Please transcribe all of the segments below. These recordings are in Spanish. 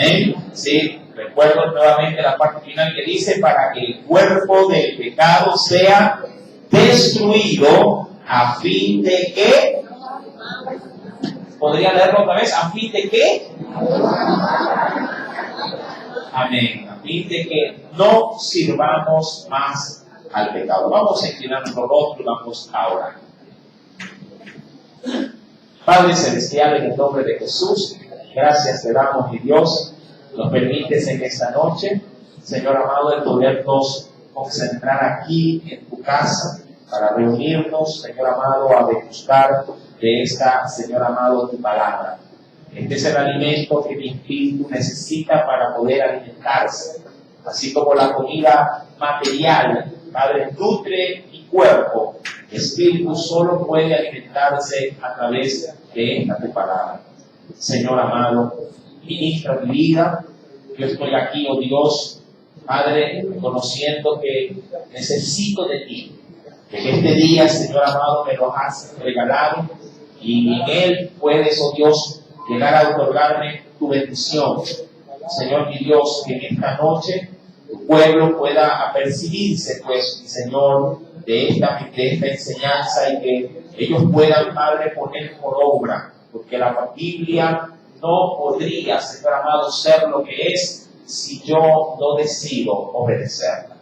Amén. Sí, recuerdo nuevamente la parte final que dice, para que el cuerpo del pecado sea destruido, a fin de que, ¿podría leerlo otra vez? ¿A fin de qué? Amén. A fin de que no sirvamos más al pecado. Vamos a inclinar nuestro rostro y vamos a orar. Padre Celestial, en el nombre de Jesús, gracias te damos, mi Dios. Nos permites en esta noche, Señor amado, el podernos concentrar aquí en tu casa para reunirnos, Señor amado, a degustar de esta, Señor amado, tu palabra. Este es el alimento que mi espíritu necesita para poder alimentarse, así como la comida material, Padre, nutre mi cuerpo. El espíritu solo puede alimentarse a través de esta tu palabra. Señor amado, ministra mi vida. Yo estoy aquí, oh Dios, Padre, reconociendo que necesito de ti. Que en este día, Señor amado, me lo has regalado y en él puedes, oh Dios, llegar a otorgarme tu bendición. Señor mi Dios, que en esta noche tu pueblo pueda apercibirse, pues, mi Señor, de esta enseñanza y que ellos puedan, Padre, poner por obra, porque la Biblia no podría, Señor amado, ser lo que es si yo no decido obedecerla.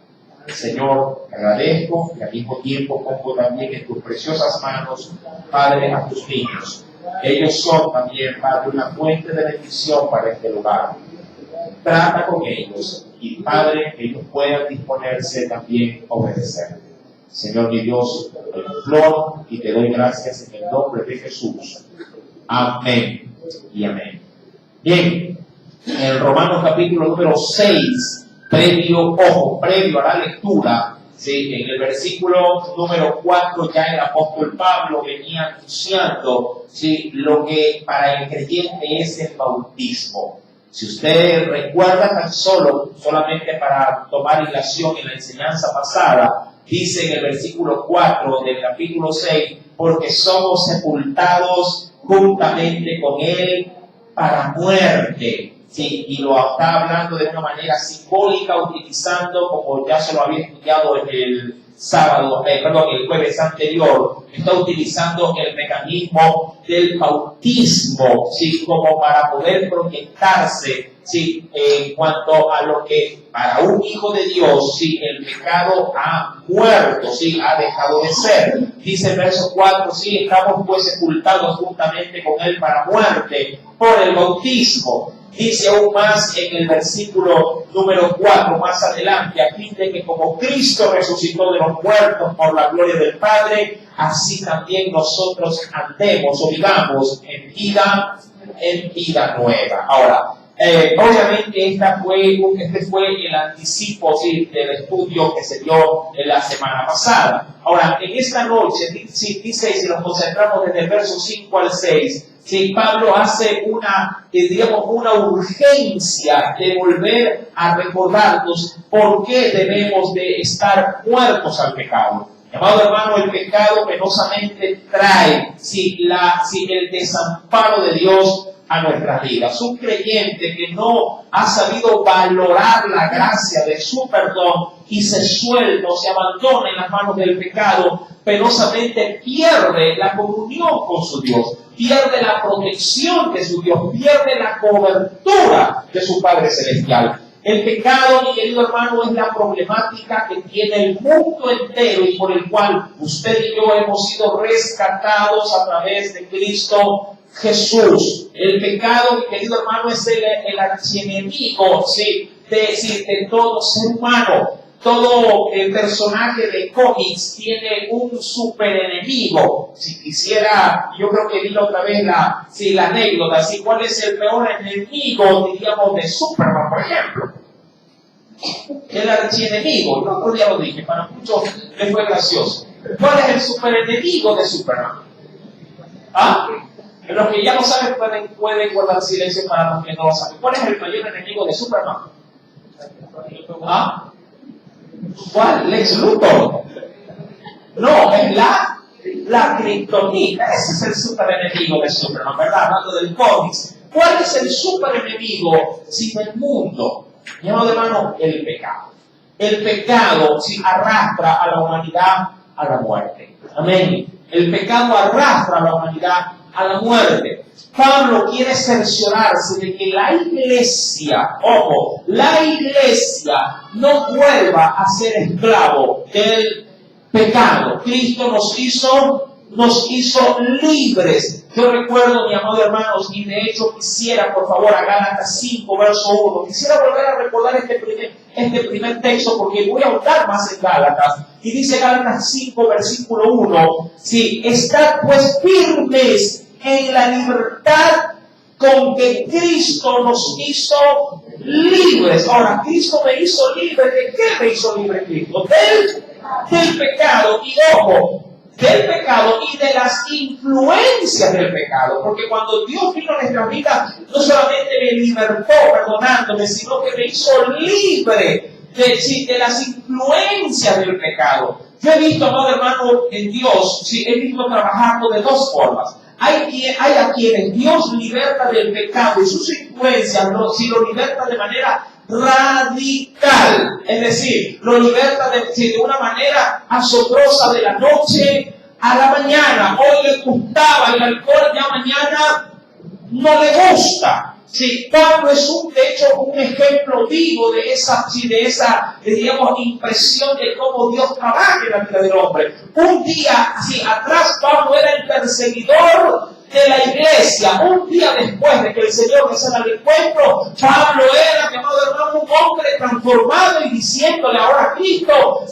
Señor, te agradezco y al mismo tiempo pongo también en tus preciosas manos, Padre, a tus niños. Ellos son también, Padre, una fuente de bendición para este lugar. Trata con ellos y, Padre, que ellos puedan disponerse también a obedecer. Señor mi Dios, te imploro y te doy gracias en el nombre de Jesús. Amén y amén. Bien, en el Romanos capítulo número 6, previo a la lectura, ¿sí? En el versículo número 4 ya el apóstol Pablo venía anunciando, ¿sí?, lo que para el creyente es el bautismo. Si usted recuerda tan solamente para tomar ilación en la enseñanza pasada, dice en el versículo 4 del capítulo 6, porque somos sepultados juntamente con él para muerte. Sí, y lo está hablando de una manera simbólica, utilizando, como ya se lo había estudiado en el el jueves anterior, está utilizando el mecanismo del bautismo, ¿sí?, como para poder proyectarse, ¿sí?, en cuanto a lo que para un hijo de Dios, ¿sí?, el pecado ha muerto, ¿sí?, ha dejado de ser. Dice el verso 4, sí, estamos pues sepultados juntamente con él para muerte por el bautismo. Dice aún más en el versículo número 4, más adelante, a fin de que como Cristo resucitó de los muertos por la gloria del Padre, así también nosotros andemos o vivamos en vida nueva. Ahora, obviamente este fue el anticipo, ¿sí?, del estudio que se dio en la semana pasada. Ahora, en esta noche, dice, si nos concentramos desde el verso 5 al 6, sí, Pablo hace una urgencia de volver a recordarnos por qué debemos de estar muertos al pecado. Amado hermano, el pecado penosamente trae el desamparo de Dios a nuestras vidas. Un creyente que no ha sabido valorar la gracia de su perdón y se abandona en las manos del pecado, penosamente pierde la comunión con su Dios, pierde la protección de su Dios, pierde la cobertura de su Padre Celestial. El pecado, mi querido hermano, es la problemática que tiene el mundo entero y por el cual usted y yo hemos sido rescatados a través de Cristo Jesús. El pecado, mi querido hermano, es el archienemigo, ¿sí?, de todo ser humano. Todo el personaje de cómics tiene un superenemigo. Si quisiera, yo creo que vi otra vez la anécdota, ¿sí?, ¿cuál es el peor enemigo, diríamos, de Superman, por ejemplo? El archienemigo, yo otro día lo dije, para muchos les fue gracioso. ¿Cuál es el superenemigo de Superman? ¿Ah? Los que ya lo saben pueden guardar silencio para los que no lo saben. ¿Cuál es el mayor enemigo de Superman? ¿Ah? ¿Cuál? Lex Luthor. No, es la kriptonita. Ese es el super enemigo de Superman, ¿verdad? Hablando del cómics. ¿Cuál es el superenemigo sin el mundo? Mi amado hermano, el pecado. El pecado arrastra a la humanidad a la muerte. Amén. El pecado arrastra a la humanidad a la muerte. Pablo quiere cerciorarse de que la iglesia, ojo, la iglesia no vuelva a ser esclavo del pecado. Cristo nos hizo libres. Yo recuerdo, mi amado hermanos, y de hecho quisiera, por favor, a Gálatas 5, verso 1, quisiera volver a recordar este primer texto porque voy a ahondar más en Gálatas. Y dice Gálatas 5, versículo 1, sí, estad pues firmes en la libertad con que Cristo nos hizo libres. Ahora, Cristo me hizo libre. ¿De qué me hizo libre Cristo? Del pecado. Y ojo, del pecado y de las influencias del pecado. Porque cuando Dios vino a nuestra vida, no solamente me libertó perdonándome, sino que me hizo libre de las influencias del pecado. Yo he visto, amado hermano, en Dios, he visto trabajando de dos formas. Hay a quienes Dios liberta del pecado y sus influencias, lo liberta de manera radical. Es decir, lo liberta de una manera asombrosa de la noche a la mañana. Hoy le gustaba el alcohol, ya mañana no le gusta. Sí, Pablo es de hecho un ejemplo vivo de esa digamos, impresión de cómo Dios trabaja en la vida del hombre. Un día, atrás Pablo era el perseguidor de la iglesia. Un día después de que el Señor le sale al encuentro, Pablo era, mi amado hermano, un hombre transformado y diciéndole ahora a Cristo,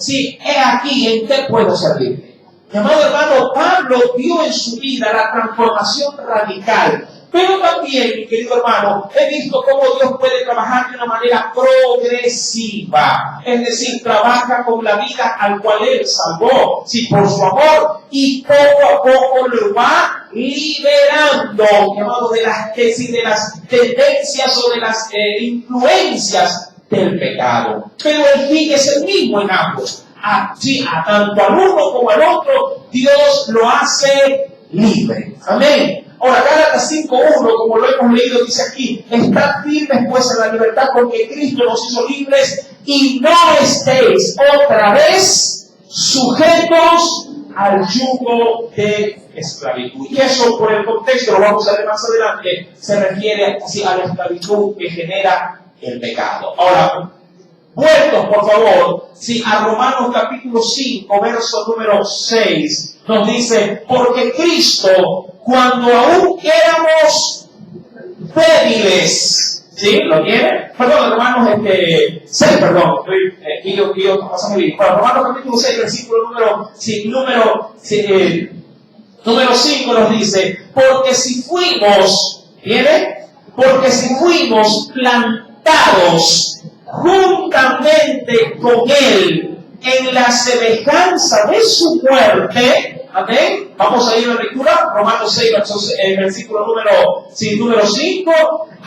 he aquí, ¿en qué puedo servirte? Mi amado hermano, Pablo vio en su vida la transformación radical. Pero también, mi querido hermano, he visto cómo Dios puede trabajar de una manera progresiva. Es decir, trabaja con la vida al cual Él salvó, por su amor, y poco a poco lo va liberando, llamado de las tendencias o de las influencias del pecado. Pero el fin es el mismo en ambos. Tanto al uno como al otro, Dios lo hace libre. Amén. Ahora, Gálatas 5.1, como lo hemos leído, dice aquí, estad firmes pues en la libertad porque Cristo nos hizo libres y no estéis otra vez sujetos al yugo de esclavitud. Y eso, por el contexto, lo vamos a ver más adelante, se refiere a la esclavitud que genera el pecado. Ahora, vueltos, por favor, a Romanos capítulo 5, verso número 6, nos dice, porque Cristo, cuando aún éramos débiles, ¿sí? ¿Lo tiene? Perdón, Romanos 6, perdón, pasamos bien. Bueno, Romanos capítulo 6, versículo número 5 nos dice, porque si fuimos, ¿viene? Porque si fuimos plantados juntamente con Él en la semejanza de su muerte, amén. Vamos a ir a la lectura, Romanos 6, versículo número 5,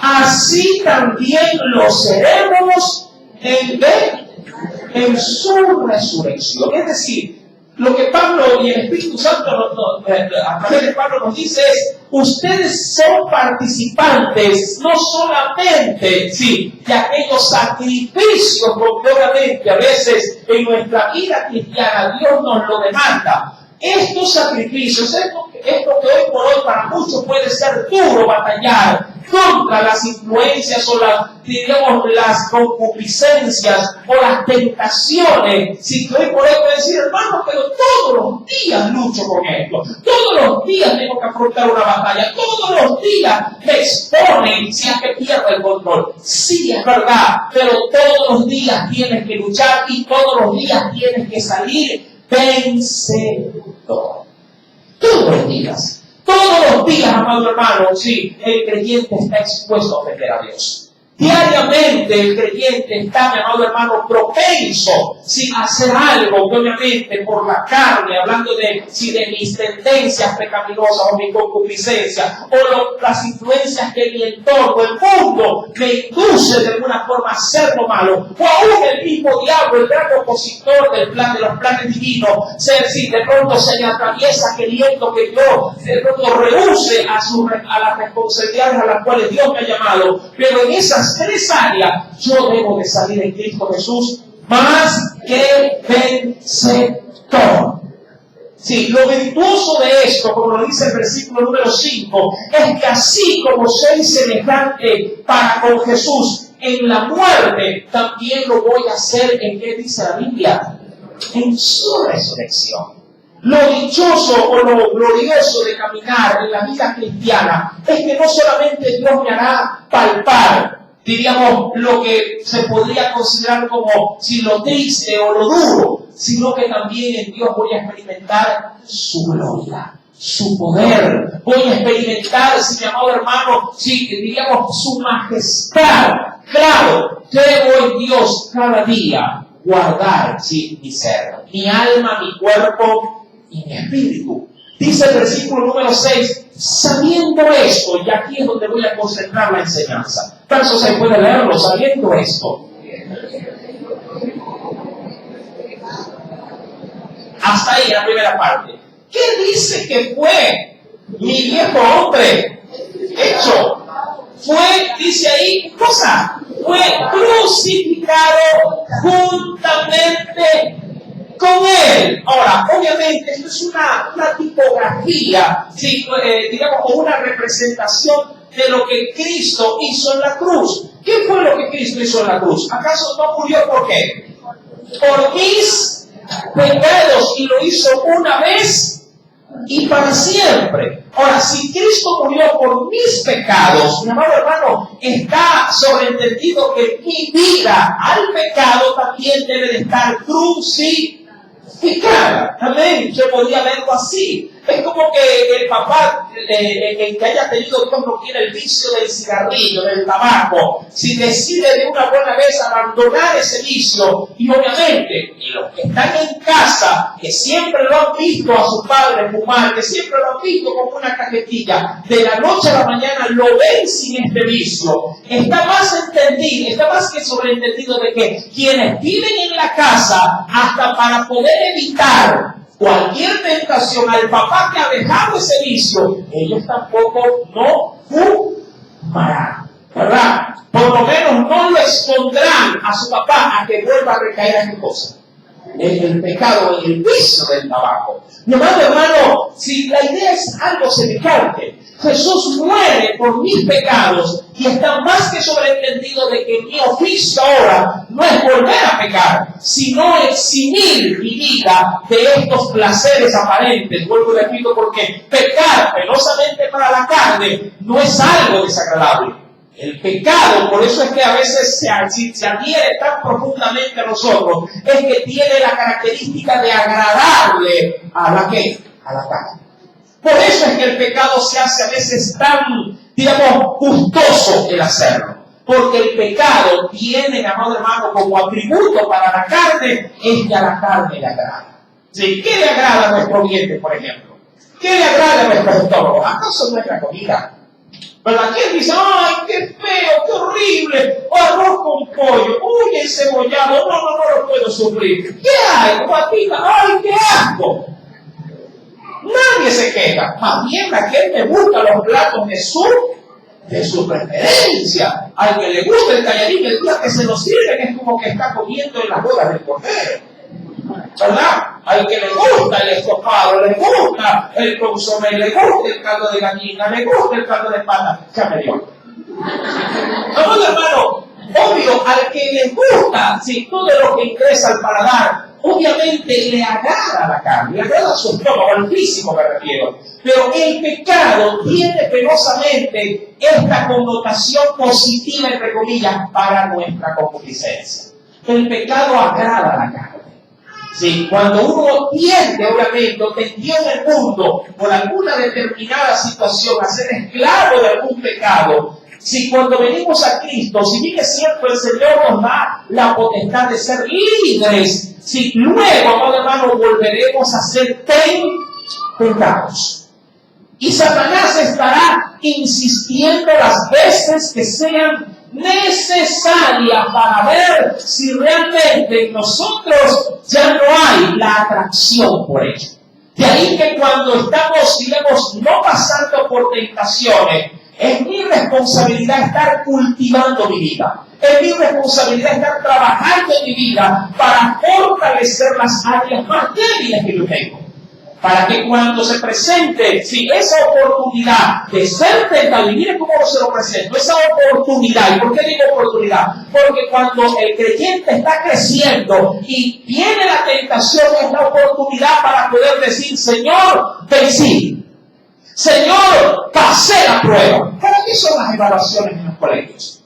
así también lo seremos en su resurrección. Es decir, lo que Pablo y el Espíritu Santo a través de Pablo nos dice es, ustedes son participantes no solamente de aquellos sacrificios que obviamente a veces en nuestra vida cristiana Dios nos lo demanda. Estos sacrificios, esto que hoy por hoy para muchos puede ser duro batallar contra las influencias o las concupiscencias o las tentaciones. Si hoy por hoy puede decir, hermano, pero todos los días lucho con esto, todos los días tengo que afrontar una batalla, todos los días me exponen si es que pierdo el control. Sí, es verdad, pero todos los días tienes que luchar y todos los días tienes que salir vencedor. Todos los días, amado hermano, el creyente está expuesto a ofender a Dios. Diariamente el creyente está, mi amado hermano, propenso a hacer algo, obviamente, por la carne, hablando de mis tendencias pecaminosas o mi concupiscencia, o las influencias que mi entorno, el mundo, me induce de alguna forma a hacer lo malo, o aún el mismo diablo, el gran opositor de los planes divinos, si de pronto se me atraviesa queriendo que yo de pronto rehúse a las responsabilidades a las cuales Dios me ha llamado, pero en esas tres áreas yo debo de salir en Cristo Jesús más que vencedor. Sí, lo virtuoso de esto, como lo dice el versículo número 5, es que así como soy semejante para con Jesús en la muerte, también lo voy a hacer en ¿qué dice la Biblia? En su resurrección. Lo dichoso o lo glorioso de caminar en la vida cristiana es que no solamente Dios me hará palpar, diríamos, lo que se podría considerar como si lo triste o lo duro, sino que también en Dios voy a experimentar su gloria, su poder. Voy a experimentar, mi amado hermano, diríamos, su majestad. Claro, debo en Dios cada día guardar mi ser, mi alma, mi cuerpo y mi espíritu. Dice el versículo número 6, sabiendo esto, y aquí es donde voy a concentrar la enseñanza. Verso 6, puede leerlo, sabiendo esto. Hasta ahí la primera parte. ¿Qué dice que fue mi viejo hombre hecho? Dice ahí, cosa, fue crucificado juntamente con él. Ahora, obviamente, esto es una tipografía, digamos, como una representación de lo que Cristo hizo en la cruz. ¿Qué fue lo que Cristo hizo en la cruz? ¿Acaso no murió por qué? Por mis pecados, y lo hizo una vez y para siempre. Ahora, si Cristo murió por mis pecados, mi amado hermano, está sobreentendido que mi vida al pecado también debe de estar crucificada. Amén. Yo podría verlo así. Es como que el papá, el que haya tenido, Dios no quiere, el vicio del cigarrillo, del tabaco, si decide de una buena vez abandonar ese vicio, y obviamente, y los que están en casa, que siempre lo han visto a su padre fumar, que siempre lo han visto como una cajetilla, de la noche a la mañana lo ven sin este vicio, está más entendido, está más que sobreentendido de que quienes viven en la casa, hasta para poder evitar cualquier tentación al papá que ha dejado ese vicio, ellos tampoco no fumarán, ¿verdad? Por lo menos no lo expondrán a su papá a que vuelva a recaer en qué cosa, en el pecado, en el vicio del tabaco. Mi amado hermano, si la idea es algo semejante, Jesús muere por mis pecados y está más que sobreentendido de que mi oficio ahora no es volver a pecar, sino eximir mi vida de estos placeres aparentes. Vuelvo y repito, porque pecar penosamente para la carne no es algo desagradable. El pecado, por eso es que a veces se adhiere tan profundamente a nosotros, es que tiene la característica de agradarle a la carne. Por eso es que el pecado se hace a veces tan, digamos, gustoso el hacerlo. Porque el pecado tiene, amado hermano, como atributo para la carne, es que a la carne le agrada. ¿Sí? ¿Qué le agrada a nuestro diente, por ejemplo? ¿Qué le agrada a nuestro estómago? ¿Acaso nuestra comida? ¿Verdad? ¿Quién dice, ay, qué feo, qué horrible, o arroz con pollo, uy, encebollado, no lo puedo sufrir? ¿Qué hay? Guatita, ay, qué asco. Nadie se queja, más bien la gente busca los platos de su preferencia. Al que le gusta el tallarín, el día que se lo sirven es como que está comiendo en las bodas del cordero, ¿verdad? Al que le gusta el estofado, le gusta el consomé, le gusta el caldo de gallina, le gusta el caldo de pata, ya me dio. Amado hermano, obvio, al que le gusta, todo lo que ingresa al paladar, obviamente le agrada la carne, le agrada su estómago, al físico me refiero. Pero el pecado tiene penosamente esta connotación positiva, entre comillas, para nuestra concupiscencia. El pecado agrada la carne. Sí, cuando uno tiende, obviamente, o tendió en el mundo por alguna determinada situación a ser esclavo de algún pecado, Si cuando venimos a Cristo, si bien es cierto, el Señor nos da la potestad de ser líderes, si luego, amado hermano, volveremos a ser tentados. Y Satanás estará insistiendo las veces que sean necesarias para ver si realmente en nosotros ya no hay la atracción por ello. De ahí que cuando estamos, digamos, no pasando por tentaciones, es mi responsabilidad estar cultivando mi vida. Es mi responsabilidad estar trabajando en mi vida para fortalecer las áreas más débiles que yo tengo. Para que cuando se presente, esa oportunidad de ser tentado, y mire cómo se lo presento, esa oportunidad, ¿y por qué digo oportunidad? Porque cuando el creyente está creciendo y viene la tentación, es la oportunidad para poder decir, Señor, vencí. Señor, pasé la prueba. ¿Para qué son las evaluaciones en los colegios?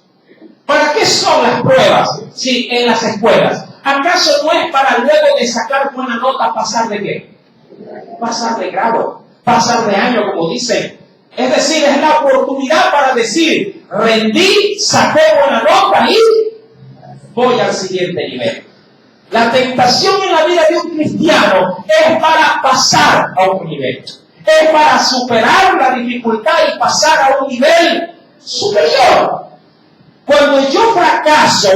¿Para qué son las pruebas en las escuelas? ¿Acaso no es para luego de sacar buena nota pasar de qué? Pasar de grado, pasar de año, como dicen. Es decir, es la oportunidad para decir, rendí, saqué buena nota y voy al siguiente nivel. La tentación en la vida de un cristiano es para pasar a otro nivel. Es para superar la dificultad y pasar a un nivel superior. Cuando yo fracaso,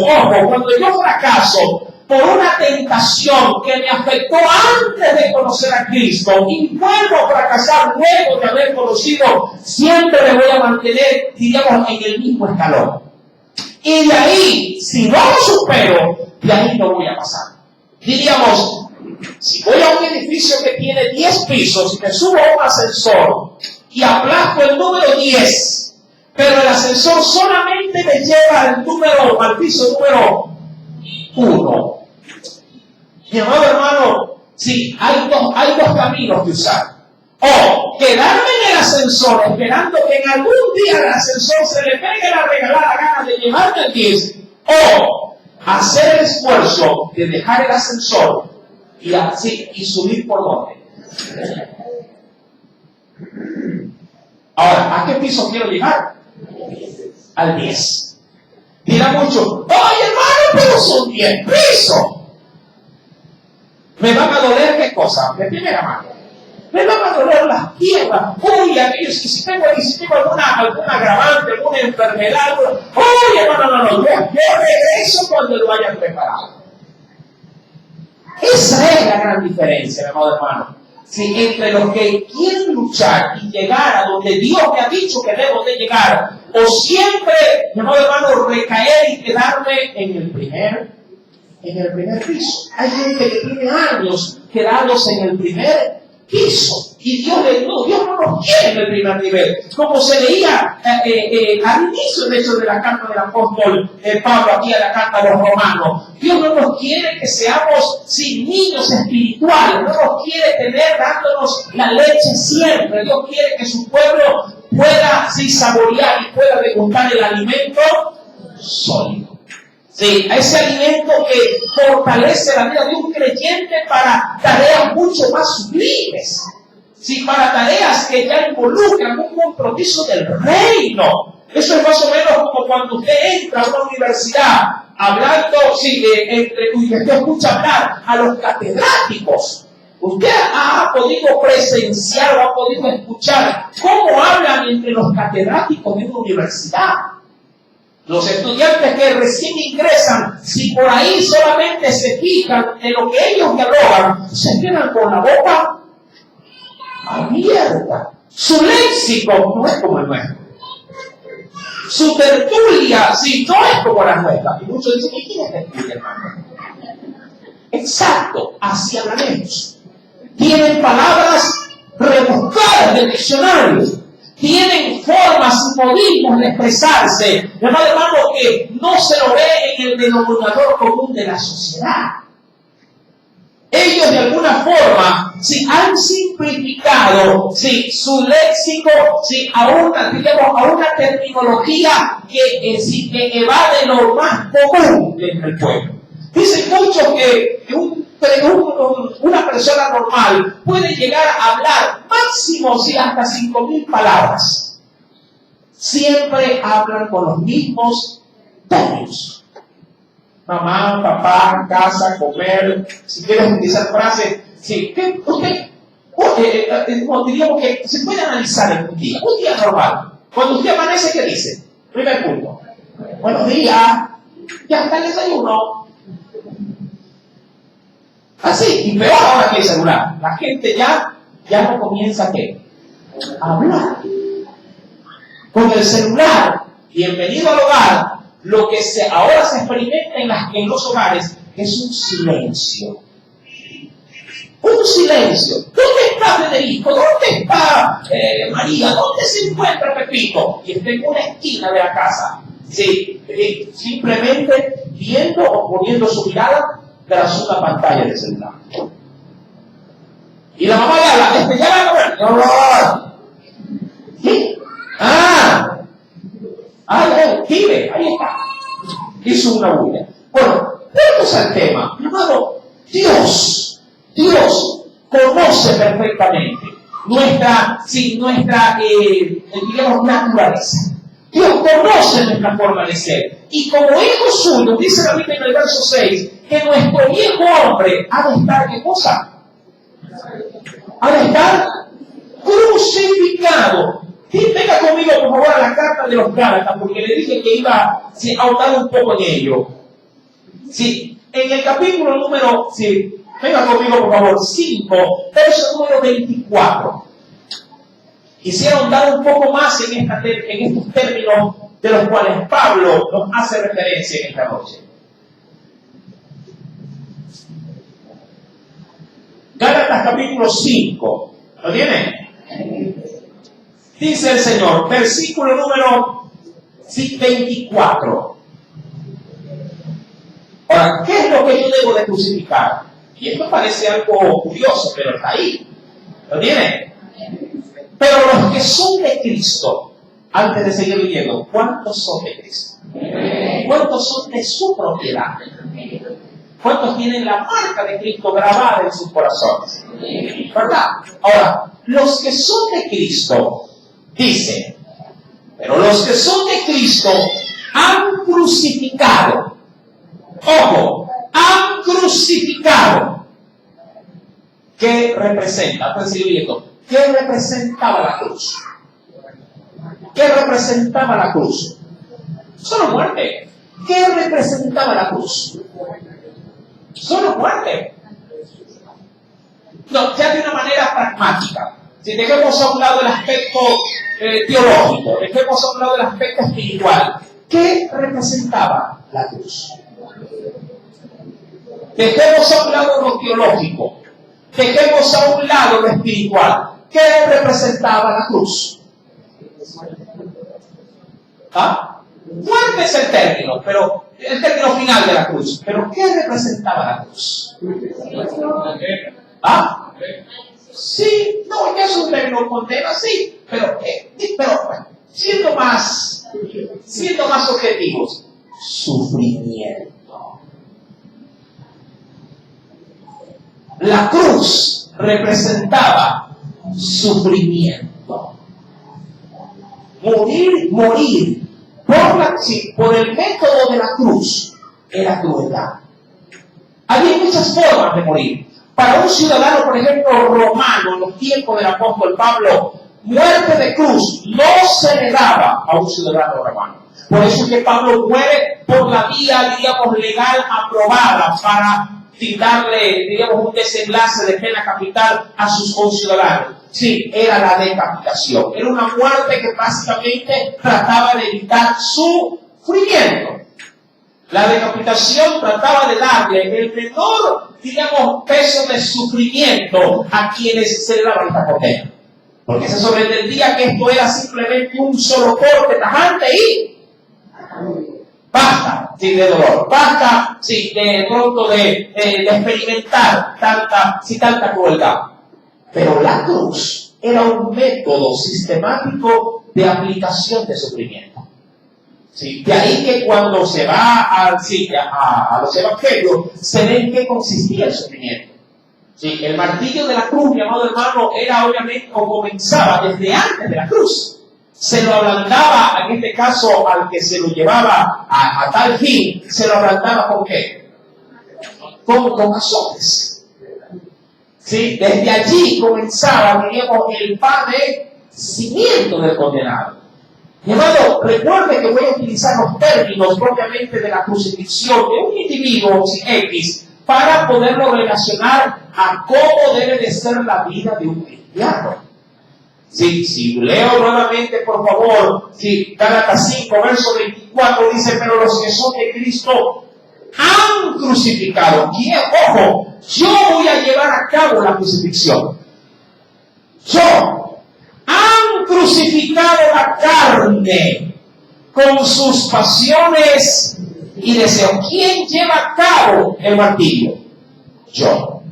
cuando yo fracaso por una tentación que me afectó antes de conocer a Cristo y vuelvo a fracasar luego de haber conocido, siempre me voy a mantener, digamos, en el mismo escalón. Y de ahí, si no lo supero, de ahí no voy a pasar. Diríamos, si voy a un edificio que tiene 10 pisos y me subo a un ascensor y aplasto el número 10, pero el ascensor solamente me lleva al piso número 1. Mi amado hermano, hay dos caminos que usar. O quedarme en el ascensor esperando que en algún día el ascensor se le pegue la regalada gana de llevarme al 10. O hacer el esfuerzo de dejar el ascensor y subir por donde. Ahora, ¿a qué piso quiero llegar? Al 10. Dirá mucho, ¡ay, hermano, pero son 10 pisos! Me van a doler, ¿qué cosa? De primera mano. Me van a doler las piernas. Uy, aquellos que si tengo alguna agravante, alguna enfermedad. Uy, hermano, no. Yo regreso cuando lo hayan preparado. Esa es la gran diferencia, mi amado hermano. Entre los que quieren luchar y llegar a donde Dios me ha dicho que debo de llegar, o siempre, mi amado hermano, recaer y quedarme en el primer piso. Hay gente que tiene años quedados en el primer piso. Y Dios no nos quiere en el primer nivel. Como se leía al inicio, de hecho, de la carta del apóstol Pablo, aquí a la carta de los romanos. Dios no nos quiere que seamos sin niños espirituales. No nos quiere tener dándonos la leche siempre. Dios quiere que su pueblo pueda saborear y pueda degustar el alimento sólido. Sí, a ese alimento que fortalece la vida de un creyente para tareas mucho más sublimes. Sí, para tareas que ya involucran un compromiso del reino. Eso es más o menos como cuando usted entra a una universidad hablando, usted escucha hablar a los catedráticos. Usted ha podido presenciar o ha podido escuchar cómo hablan entre los catedráticos de una universidad. Los estudiantes que recién ingresan, si por ahí solamente se fijan en lo que ellos dialogan, se quedan con la boca abierta. Su léxico no es como el nuestro. Su tertulia, no es como la nuestra. Y muchos dicen, ¿y quién es tertulia, hermano? Exacto, así hablaremos. Tienen palabras rebuscadas del diccionario. Tienen formas y modismos de expresarse, hermano, que no se lo ve en el denominador común de la sociedad. Ellos de alguna forma, han simplificado su léxico a una terminología que evade lo más común entre el pueblo. Dicen muchos que una persona normal puede llegar a hablar máximo hasta 5.000 palabras. siempre hablan con los mismos términos. Mamá, papá, casa, comer. Si quieres utilizar frases, sí, ¿qué? Usted, diríamos que se puede analizar en un día normal. Cuando usted amanece, ¿qué dice? Primer punto. Buenos días, ya está el desayuno. Así, y peor ahora que el celular. La gente ya no comienza ¿qué? A hablar. Con el celular, bienvenido al hogar, lo que ahora se experimenta en los hogares es un silencio. Un silencio. ¿Dónde está Federico? ¿Dónde está María? ¿Dónde se encuentra Pepito? Y está en una esquina de la casa. Sí, simplemente viendo o poniendo su mirada tras una pantalla de celular. Y la mamá le habla, ya ¿qué? Vive, ahí está. Hizo una bulla. Bueno, vamos al tema. Hermano, Dios conoce perfectamente nuestra digamos, naturaleza. Dios conoce nuestra forma de ser. Y como hijo suyo, dice la Biblia en el verso 6, que nuestro viejo hombre ha de estar, ¿qué cosa? Ha de estar crucificado. Sí, venga conmigo, por favor, a la carta de los Gálatas, porque le dije que iba a ahondar un poco en ello. Sí, en el capítulo número, venga conmigo, por favor, 5, verso número 24. Quisiera ahondar un poco más en estos términos de los cuales Pablo nos hace referencia en esta noche. Gálatas capítulo 5. ¿Lo tienen? Dice el Señor, versículo número 24. Ahora, ¿qué es lo que yo debo de crucificar? Y esto parece algo curioso, pero está ahí. ¿Lo tienen? Pero los que son de Cristo, antes de seguir leyendo, ¿cuántos son de Cristo? ¿Cuántos son de su propiedad? ¿Cuántos tienen la marca de Cristo grabada en sus corazones? ¿Verdad? Ahora, los que son de Cristo, dice, pero los que son de Cristo han crucificado. Ojo, han crucificado. ¿Qué representa? Antes de seguir leyendo, ¿qué representaba la cruz? ¿Qué representaba la cruz? Solo muerte. ¿Qué representaba la cruz? Solo muerte. No, ya de una manera pragmática. Si dejemos a un lado el aspecto teológico, dejemos a un lado el aspecto espiritual, ¿qué representaba la cruz? Dejemos a un lado lo teológico, dejemos a un lado lo espiritual. ¿Qué representaba la cruz? Fuerte es el término, pero el término final de la cruz. Pero ¿qué representaba la cruz? Sí, no, ya es un término condena, sí, pero bueno, siendo más objetivos, sufrimiento. La cruz representaba sufrimiento. Morir por el método de la cruz era crueldad. Había muchas formas de morir. Para un ciudadano, por ejemplo, romano, en los tiempos del apóstol Pablo, muerte de cruz no se le daba a un ciudadano romano. Por eso es que Pablo muere por la vía, digamos, legal aprobada para darle, digamos, un desenlace de pena capital a sus conciudadanos. Sí, era la decapitación. Era una muerte que básicamente trataba de evitar sufrimiento. La decapitación trataba de darle el menor, digamos, peso de sufrimiento a quienes se le daba esta condena. Porque se sobreentendía que esto era simplemente un solo corte tajante y basta, sí, de dolor. Basta, sí, de pronto de experimentar tanta crueldad. Pero la cruz era un método sistemático de aplicación de sufrimiento. ¿Sí? De ahí que cuando se va a los evangelios, se ve en qué consistía el sufrimiento. ¿Sí? El martirio de la cruz, mi amado hermano, era obviamente, o comenzaba desde antes de la cruz. se lo ablandaba, en este caso al que se lo llevaba a tal fin, se lo ablandaba ¿con qué? Con azotes. ¿Sí? Desde allí comenzaba, diríamos, el padecimiento del condenado. Mi hermano, recuerde que voy a utilizar los términos propiamente de la crucifixión de un individuo X para poderlo relacionar a cómo debe de ser la vida de un cristiano. Sí, si leo nuevamente, por favor, sí, Gálatas 5, verso 24, dice, pero los que son de Cristo han crucificado. ¿Quién? Ojo, yo voy a llevar a cabo la crucifixión. Yo. Han crucificado la carne con sus pasiones y deseos. ¿Quién lleva a cabo el martirio? Yo.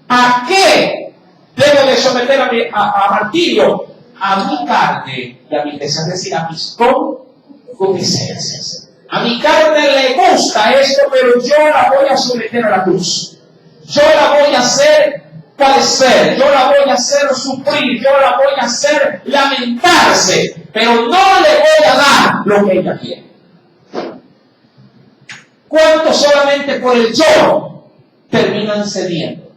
¿A qué debo de someter a martirio? A mi carne y a mi deseo, es decir, a mis concupiscencias. A mi carne le gusta esto, pero yo la voy a someter a la cruz. Yo la voy a hacer padecer, yo la voy a hacer sufrir, yo la voy a hacer lamentarse, pero no le voy a dar lo que ella quiere. ¿Cuántos solamente por el yo terminan cediendo?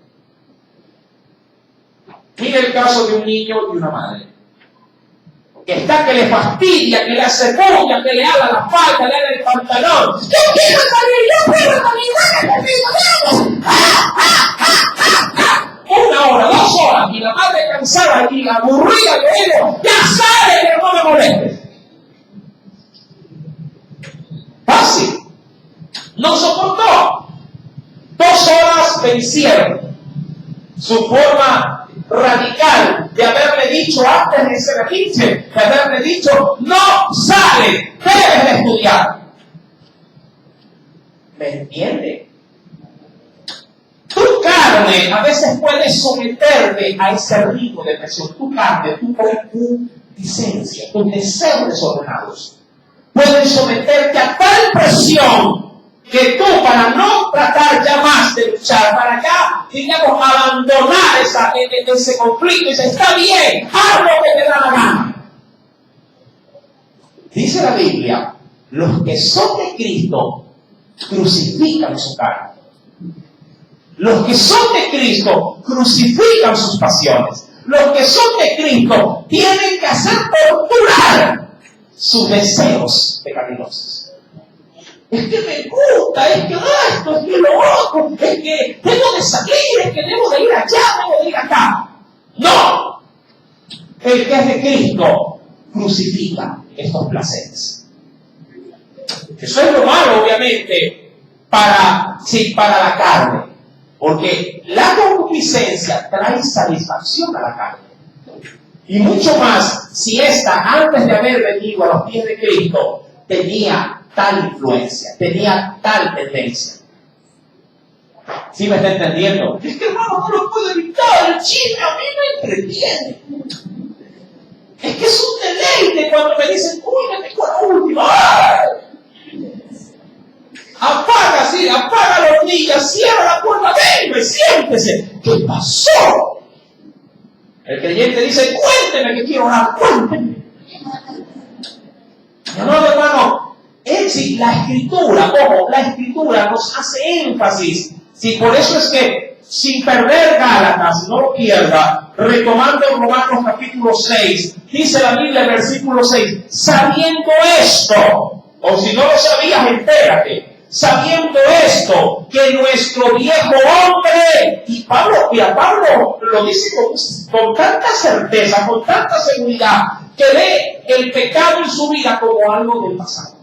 Mire el caso de un niño y una madre. Que está que le fastidia, que le hace bulla, que le haga la falda, le haga el pantalón. ¡Yo quiero salir! ¡Yo quiero salir! Una hora, 2 horas, y la madre cansada y aburrida de él, ya sabe que no me moleste. Fácil. No soportó. 2 horas vencieron su forma radical de haberle dicho antes de ser 15, de haberle dicho, no sale, debes de estudiar. ¿Me entiende? Tu carne a veces puede someterte a ese ritmo de presión. Tu carne, tu concupiscencia, tus deseos desordenados pueden someterte a tal presión que tú, para no tratar ya más de luchar, para ya, digamos, abandonar ese conflicto, y dice, está bien, haz lo que te da la gana. Dice la Biblia, los que son de Cristo crucifican su carne. Los que son de Cristo crucifican sus pasiones. Los que son de Cristo tienen que hacer torturar sus deseos pecaminosos. Es que me gusta, es que esto, es que lo otro, es que tengo de salir, es que debo de ir allá, debo de ir acá. No. El que es de Cristo crucifica estos placeres. Eso es lo malo, obviamente, para la carne. Porque la concupiscencia trae satisfacción a la carne. Y mucho más si ésta, antes de haber venido a los pies de Cristo, tenía tal influencia, tenía tal tendencia. ¿Sí me está entendiendo? Es que hermano, no lo puedo evitar, el chisme a mí me entretiene. Es que es un deleite cuando me dicen, uy, me tengo la última. ¡Ay! Apaga, sí, apaga la hornilla, cierra la puerta, venga, siéntese. ¿Qué pasó? El creyente dice, cuénteme que quiero orar, cuénteme. No, hermano, si la escritura, ojo, la escritura nos hace énfasis. Sí, por eso es que, sin perder Gálatas, no lo pierda, retomando Romanos capítulo 6, dice la Biblia, versículo 6, sabiendo esto, o si no lo sabías, entérate. Sabiendo esto, que nuestro viejo hombre, y Pablo lo dice con tanta certeza, con tanta seguridad, que ve el pecado en su vida como algo del pasado.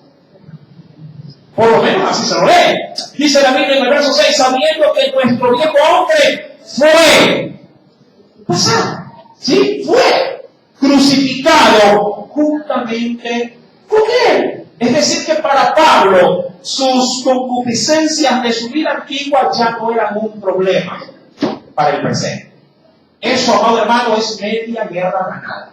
Por lo menos así se lo lee. Dice la Biblia en el verso 6, sabiendo que nuestro viejo hombre fue pasado, ¿sí? Fue crucificado juntamente con él. Es decir, que para Pablo, sus concupiscencias de su vida antigua ya no eran un problema para el presente. Eso, amado hermano, es media guerra ganada.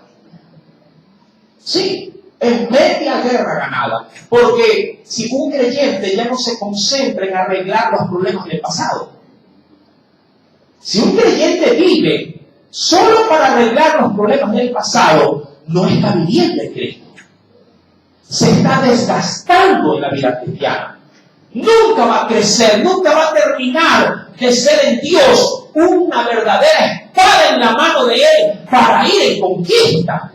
Sí, es media guerra ganada. Porque si un creyente ya no se concentra en arreglar los problemas del pasado, si un creyente vive solo para arreglar los problemas del pasado, no está viviendo en Cristo. se está desgastando en la vida cristiana. Nunca va a crecer, nunca va a terminar de ser en Dios una verdadera espada en la mano de Él para ir en conquista.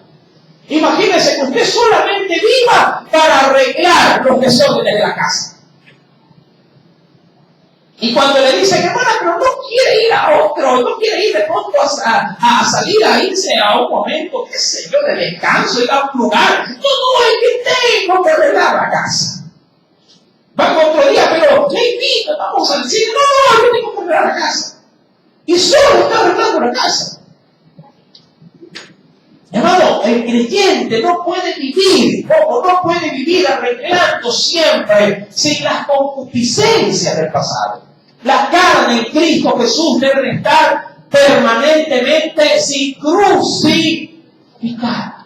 Imagínese que usted solamente viva para arreglar los desórdenes de la casa. Y cuando le dicen, hermana, pero no quiere ir a otro, no quiere ir de pronto a salir, a irse a un momento, qué sé yo, de descanso, ir a un lugar. No, es que tengo que arreglar la casa. Va otro día, pero le invito, vamos al cine. No, yo tengo que arreglar la casa. Y solo está arreglando la casa. Hermano, el creyente no puede vivir, no puede vivir arreglando siempre sin las concupiscencias del pasado. La carne en Cristo Jesús debe estar permanentemente sin crucificar.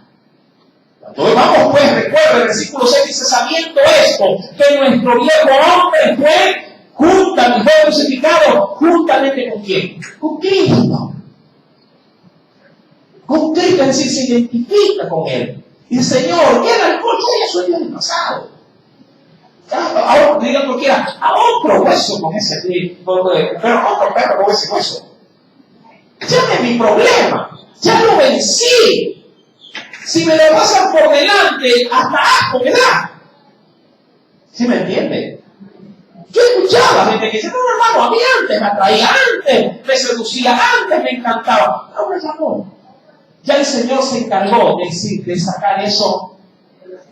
Entonces vamos pues, recuerda el versículo 6 dice, sabiendo esto, que nuestro viejo hombre fue crucificado juntamente con ¿quién? Con Cristo. Con Cristo, es decir, se identifica con Él. Y el Señor, ¿qué era el alcohol? Ya soy Dios del pasado. Ahora digan cualquiera, a otro hueso con ese, pero otro perro con ese hueso. Ya no es mi problema, ya lo vencí. Si me lo pasan por delante, hasta asco me da. ¿Sí me entiende? Yo escuchaba gente que dice, no hermano, a mí antes me atraía, antes me seducía, antes me encantaba. Ahora ya no. Ya el Señor se encargó de sacar eso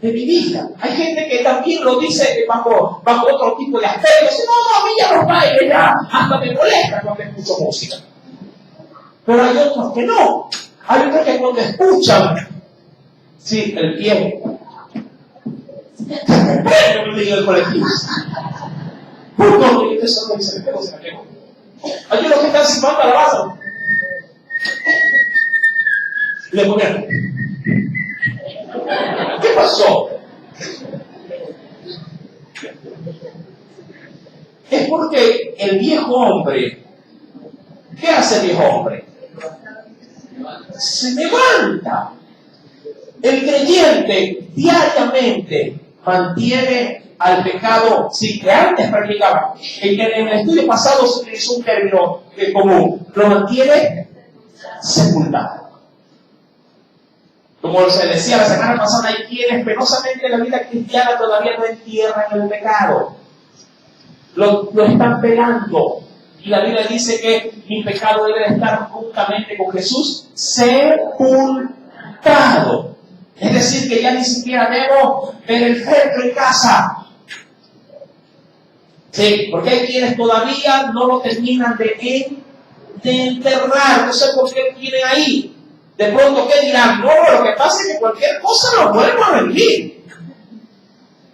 de mi vida. Hay gente que también lo dice bajo otro tipo de aspecto. Dice, no, a mí ya los bailes ya hasta me molesta cuando escucho música. Pero hay otros que no. Hay otros que cuando escuchan, sí, el pie. Yo me digo el colectivo. No, eso no dice, me pego. Hay unos que están silbando a la base. Le ponen. ¿Qué pasó? Es porque el viejo hombre, ¿qué hace el viejo hombre? Se levanta. El creyente diariamente mantiene al pecado, sí, que antes practicaba. En el estudio pasado se utilizó un término común, lo mantiene sepultado. Como se decía la semana pasada, hay quienes penosamente en la vida cristiana todavía no entierran el pecado. Lo están velando. Y la Biblia dice que mi pecado debe estar juntamente con Jesús sepultado. Es decir, que ya ni siquiera debo ver el féretro en casa. Sí, porque hay quienes todavía no lo terminan de enterrar. No sé por qué tienen ahí. De pronto, ¿qué dirán? No, lo que pasa es que cualquier cosa lo vuelvo a revivir.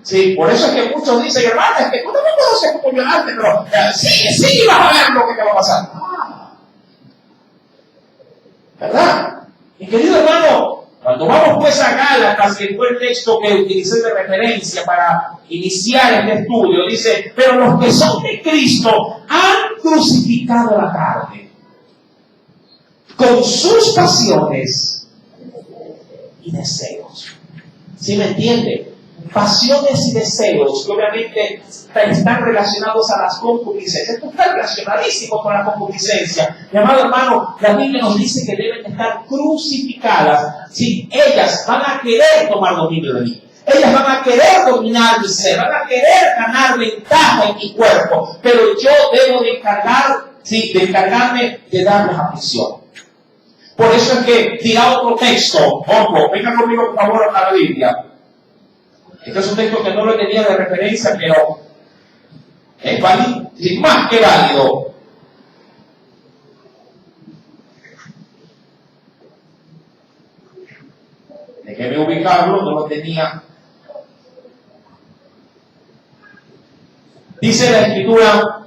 Sí, por eso es que muchos dicen, hermano, es que tú no me conoces como yo antes, pero sí vas a ver lo que te va a pasar. ¿Verdad? Mi querido hermano, cuando vamos pues acá, casi fue el texto que utilicé de referencia para iniciar este estudio, dice, pero los que son de Cristo han crucificado la carne con sus pasiones y deseos. ¿Sí me entiende? Pasiones y deseos que obviamente están relacionados a las concupiscencias. Esto está relacionadísimo con la concupiscencia. Mi amado hermano, la Biblia nos dice que deben estar crucificadas. Sí, ellas van a querer tomar dominio de mí. Ellas van a querer dominar mi ser, van a querer ganar ventaja en mi cuerpo. Pero yo debo de encargarme de darles atención. Por eso es que dirá otro texto. Ojo, venga conmigo por favor a la Biblia. Este es un texto que no lo tenía de referencia, pero es válido, es más que válido. Déjeme ubicarlo, no lo tenía. Dice la Escritura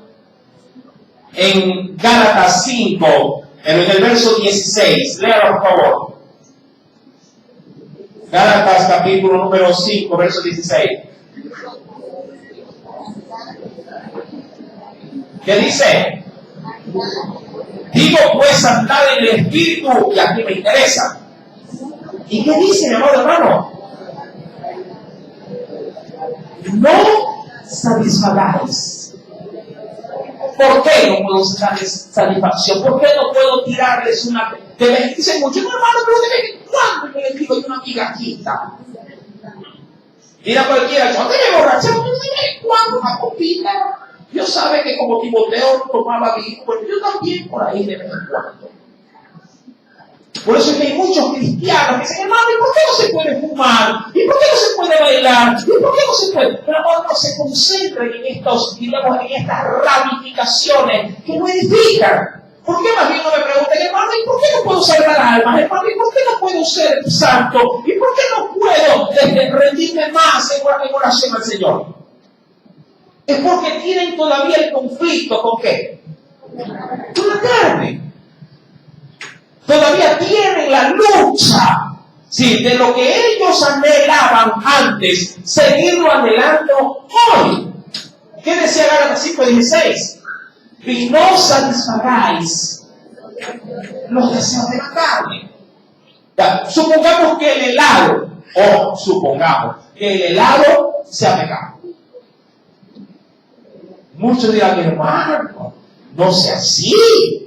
en Gálatas 5, pero en el verso 16, léalo por favor. Gálatas capítulo número 5, verso 16. ¿Qué dice? Digo pues andar en el Espíritu, y aquí me interesa. ¿Y qué dice, mi amado hermano? no satisfagáis. ¿Por qué no puedo darles satisfacción? ¿Por qué no puedo tirarles una... Dicen mucho, no, hermano, pero de vez en cuando me les digo una migajita. Mira cualquiera, yo te borrachamos de vez en cuando una copita. Yo sabe que como Timoteo tomaba vino, pues yo también por ahí de vez en cuando. Por eso es que hay muchos cristianos que dicen, hermano, ¿y por qué no se puede fumar? ¿Y por qué no se puede bailar? ¿Y por qué no se puede? Pero hermano, no se concentren en estos, digamos, en estas ramificaciones que no edifican. ¿Por qué más bien no me preguntan, hermano, ¿y por qué no puedo salvar almas? Hermano, ¿y por qué no puedo ser santo? ¿Y por qué no puedo rendirme más en oración al Señor? Es porque tienen todavía el conflicto ¿con qué? Con la carne. Todavía tienen la lucha, ¿sí?, de lo que ellos anhelaban antes, seguirlo anhelando hoy. ¿Qué decía Gálatas 5:16? Y no satisfagáis los deseos de la carne. Ya, supongamos que el helado, o supongamos que el helado sea pecado. Muchos dirán, hermano, no sea así.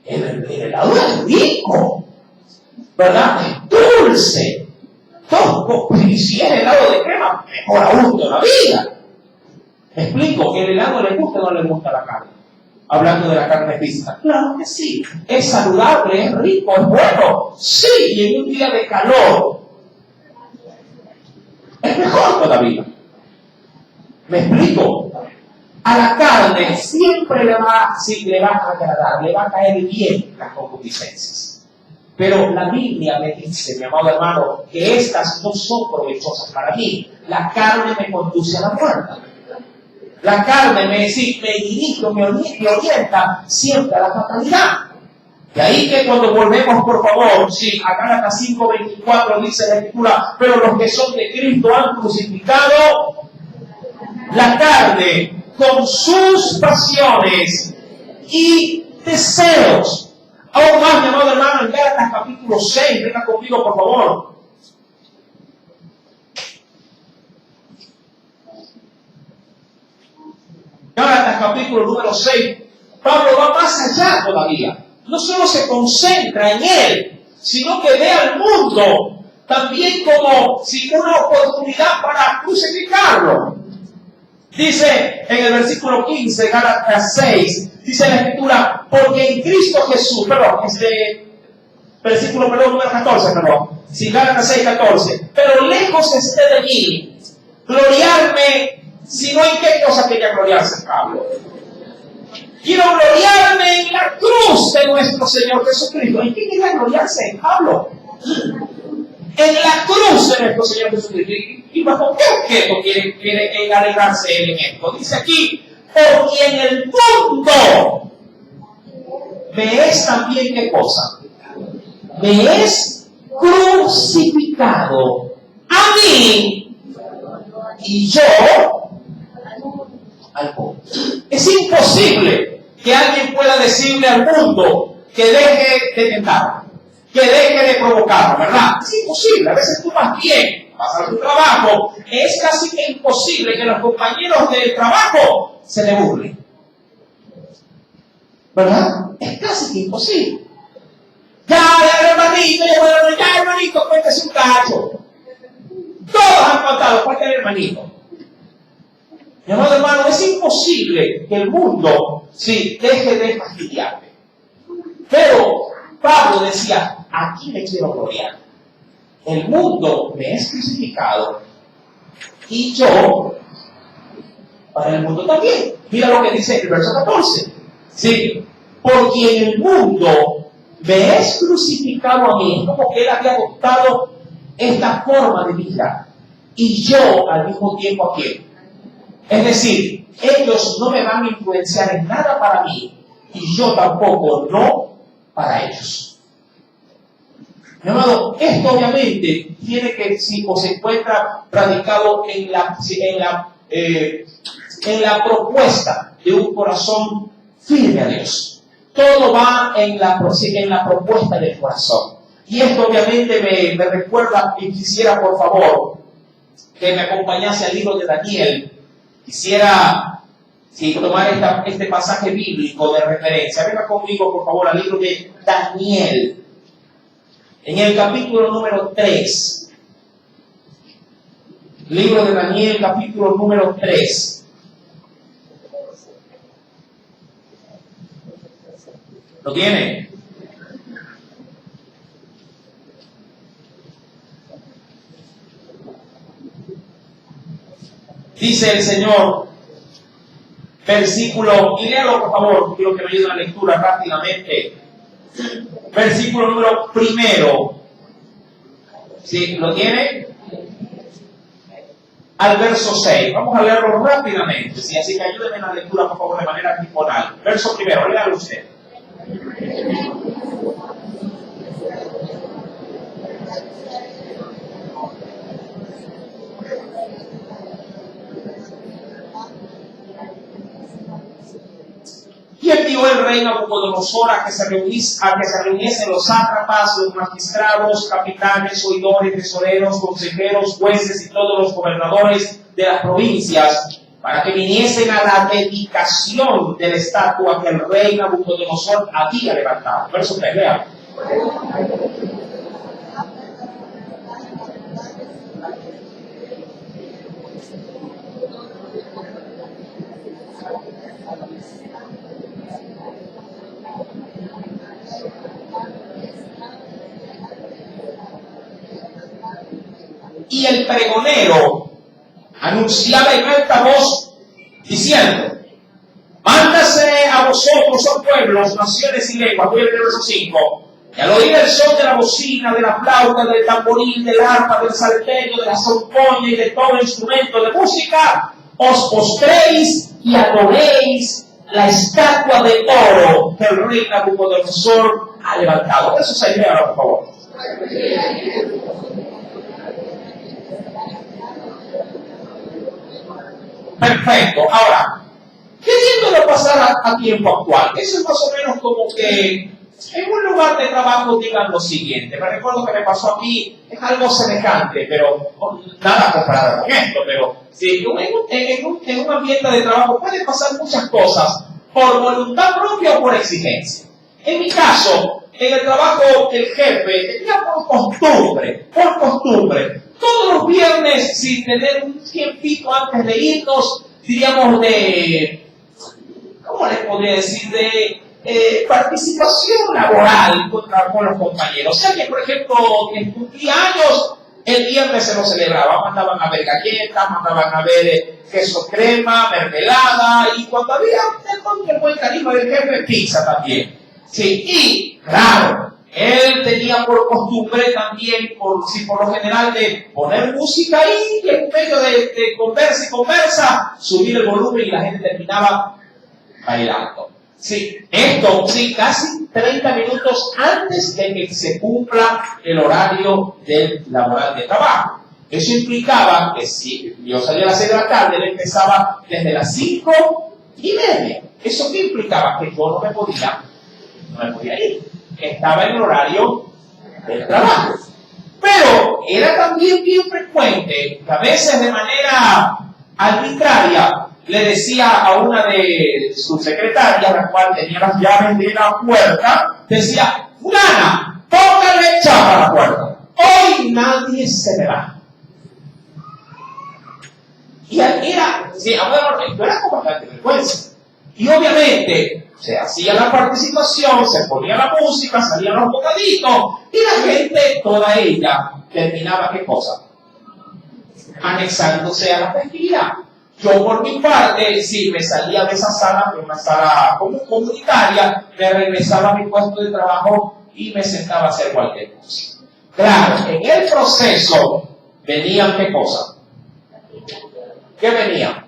El helado es rico, ¿verdad? Es dulce. Todo, y si es helado de crema, mejor aún todavía. Me explico, ¿el helado le gusta o no le gusta la carne? Hablando de la carne física. Claro que sí. Es saludable, es rico, es bueno. Sí, y en un día de calor es mejor todavía. ¿Me explico? A la carne siempre le va a agradar, le va a caer bien las concupiscencias. Pero la Biblia me dice, mi amado hermano, que estas no son provechosas para mí. La carne me conduce a la muerte. La carne me dirige, me orienta siempre a la fatalidad. De ahí que cuando volvemos, por favor, sí, a Gálatas 5:24 dice la Escritura, pero los que son de Cristo han crucificado la carne con sus pasiones y deseos. Aún más, mi amado hermano, en Gálatas capítulo 6, venga conmigo por favor. Gálatas capítulo número 6, Pablo va más allá todavía. No solo se concentra en él, sino que ve al mundo también como si una oportunidad para crucificarlo. Dice en el versículo 15, Gálatas 6, dice la Escritura, porque en Cristo Jesús, número 14, sí, Gálatas 6, 14, pero lejos esté de mí gloriarme, sino en qué cosa quería gloriarse Pablo. Quiero gloriarme en la cruz de nuestro Señor Jesucristo. ¿En qué quería gloriarse Pablo? En la cruz de nuestro Señor Jesucristo. ¿Y bajo qué objeto quiere alegrarse él en esto? Dice aquí, por quien el mundo me es también ¿qué cosa? Me es crucificado a mí y yo al mundo. Es imposible que alguien pueda decirle al mundo que deje de tentar, que deje de provocar, ¿verdad? Es imposible. A veces tú vas bien, vas a tu trabajo, es casi que imposible que los compañeros de trabajo se le burlen, ¿verdad? Es casi que imposible. Ya, hermanito, cuéntese un cacho. Todos han contado, cuéntale, hermanito. Mi amado hermano, es imposible que el mundo deje de fastidiarte. Pero Pablo decía, aquí me quiero gloriar. El mundo me es crucificado y yo para el mundo también. Mira lo que dice el verso 14. Sí, porque en el mundo me es crucificado a mí. Es como que él había adoptado esta forma de vida. Y yo al mismo tiempo aquí. Es decir, ellos no me van a influenciar en nada para mí y yo tampoco no para ellos. Mi amado, esto obviamente tiene que, se encuentra radicado en la propuesta de un corazón firme a Dios. Todo va en la propuesta del corazón. Y esto obviamente me recuerda y quisiera, por favor, que me acompañase al libro de Daniel, quisiera tomar este pasaje bíblico de referencia. Venga conmigo, por favor, al libro de Daniel, en el capítulo número 3. Libro de Daniel, capítulo número 3. ¿Lo tiene? Dice el Señor, versículo, y léalo por favor, quiero que me ayude a la lectura rápidamente. Versículo número 1. ¿Sí? ¿Lo tiene? Al verso 6. Vamos a leerlo rápidamente. ¿Sí? Así que ayúdenme en la lectura, por favor, de manera temporal. Verso 1, léalo usted. Y envió el rey Nabucodonosor a que se reuniesen los sátrapas, los magistrados, capitanes, oidores, tesoreros, consejeros, jueces y todos los gobernadores de las provincias, para que viniesen a la dedicación de la estatua que el rey Nabucodonosor había levantado. Verso 3, lean. Y el pregonero anunciaba en alta voz, diciendo: mándase a vosotros, oh pueblos, naciones y lenguas. Voy a leer el verso 5. Y al oír el son de la bocina, de la flauta, del tamboril, del arpa, del salterio, de la zampoña y de todo instrumento de música, os postréis y adoréis la estatua de oro que el rey Nabucodonosor ha levantado. Eso se lea, por favor. Perfecto. Ahora, queriéndolo pasar a tiempo actual, eso es más o menos como que en un lugar de trabajo digan lo siguiente. Me recuerdo que me pasó a mí, es algo semejante, pero nada comparado con esto, pero sí, en un ambiente de trabajo pueden pasar muchas cosas por voluntad propia o por exigencia. En mi caso, en el trabajo, el jefe tenía por costumbre, todos los viernes, sin tener un tiempito antes de irnos, diríamos ¿cómo les podría decir? De participación laboral con los compañeros. O sea que, por ejemplo, en cumplía años, el viernes se lo celebraba. Mandaban a ver galletas, mandaban a ver queso crema, mermelada, y cuando había el buen carisma del jefe, pizza también. Sí, y claro, él tenía por costumbre también, por lo general, de poner música ahí y en medio de conversa, subir el volumen y la gente terminaba bailando. Sí, esto, sí, casi 30 minutos antes de que se cumpla el horario del laboral de trabajo. Eso implicaba que si yo salía a las 6 de la tarde, él empezaba desde las 5:30. ¿Eso qué implicaba? Que yo no me podía ir. Estaba en el horario del trabajo. Pero era también bien frecuente que a veces de manera arbitraria le decía a una de sus secretarias, la cual tenía las llaves de la puerta, decía: fulana, póngale chapa a la puerta. Hoy nadie se me va. Y era, sí, esto era con bastante frecuencia. Y obviamente se hacía la participación, se ponía la música, salían los bocaditos, y la gente, toda ella, terminaba, ¿qué cosa? Anexándose a la festividad. Yo, por mi parte, si me salía de esa sala, de una sala comunitaria, me regresaba a mi puesto de trabajo y me sentaba a hacer cualquier cosa. Claro, en el proceso venían, ¿qué cosa? ¿Qué venían?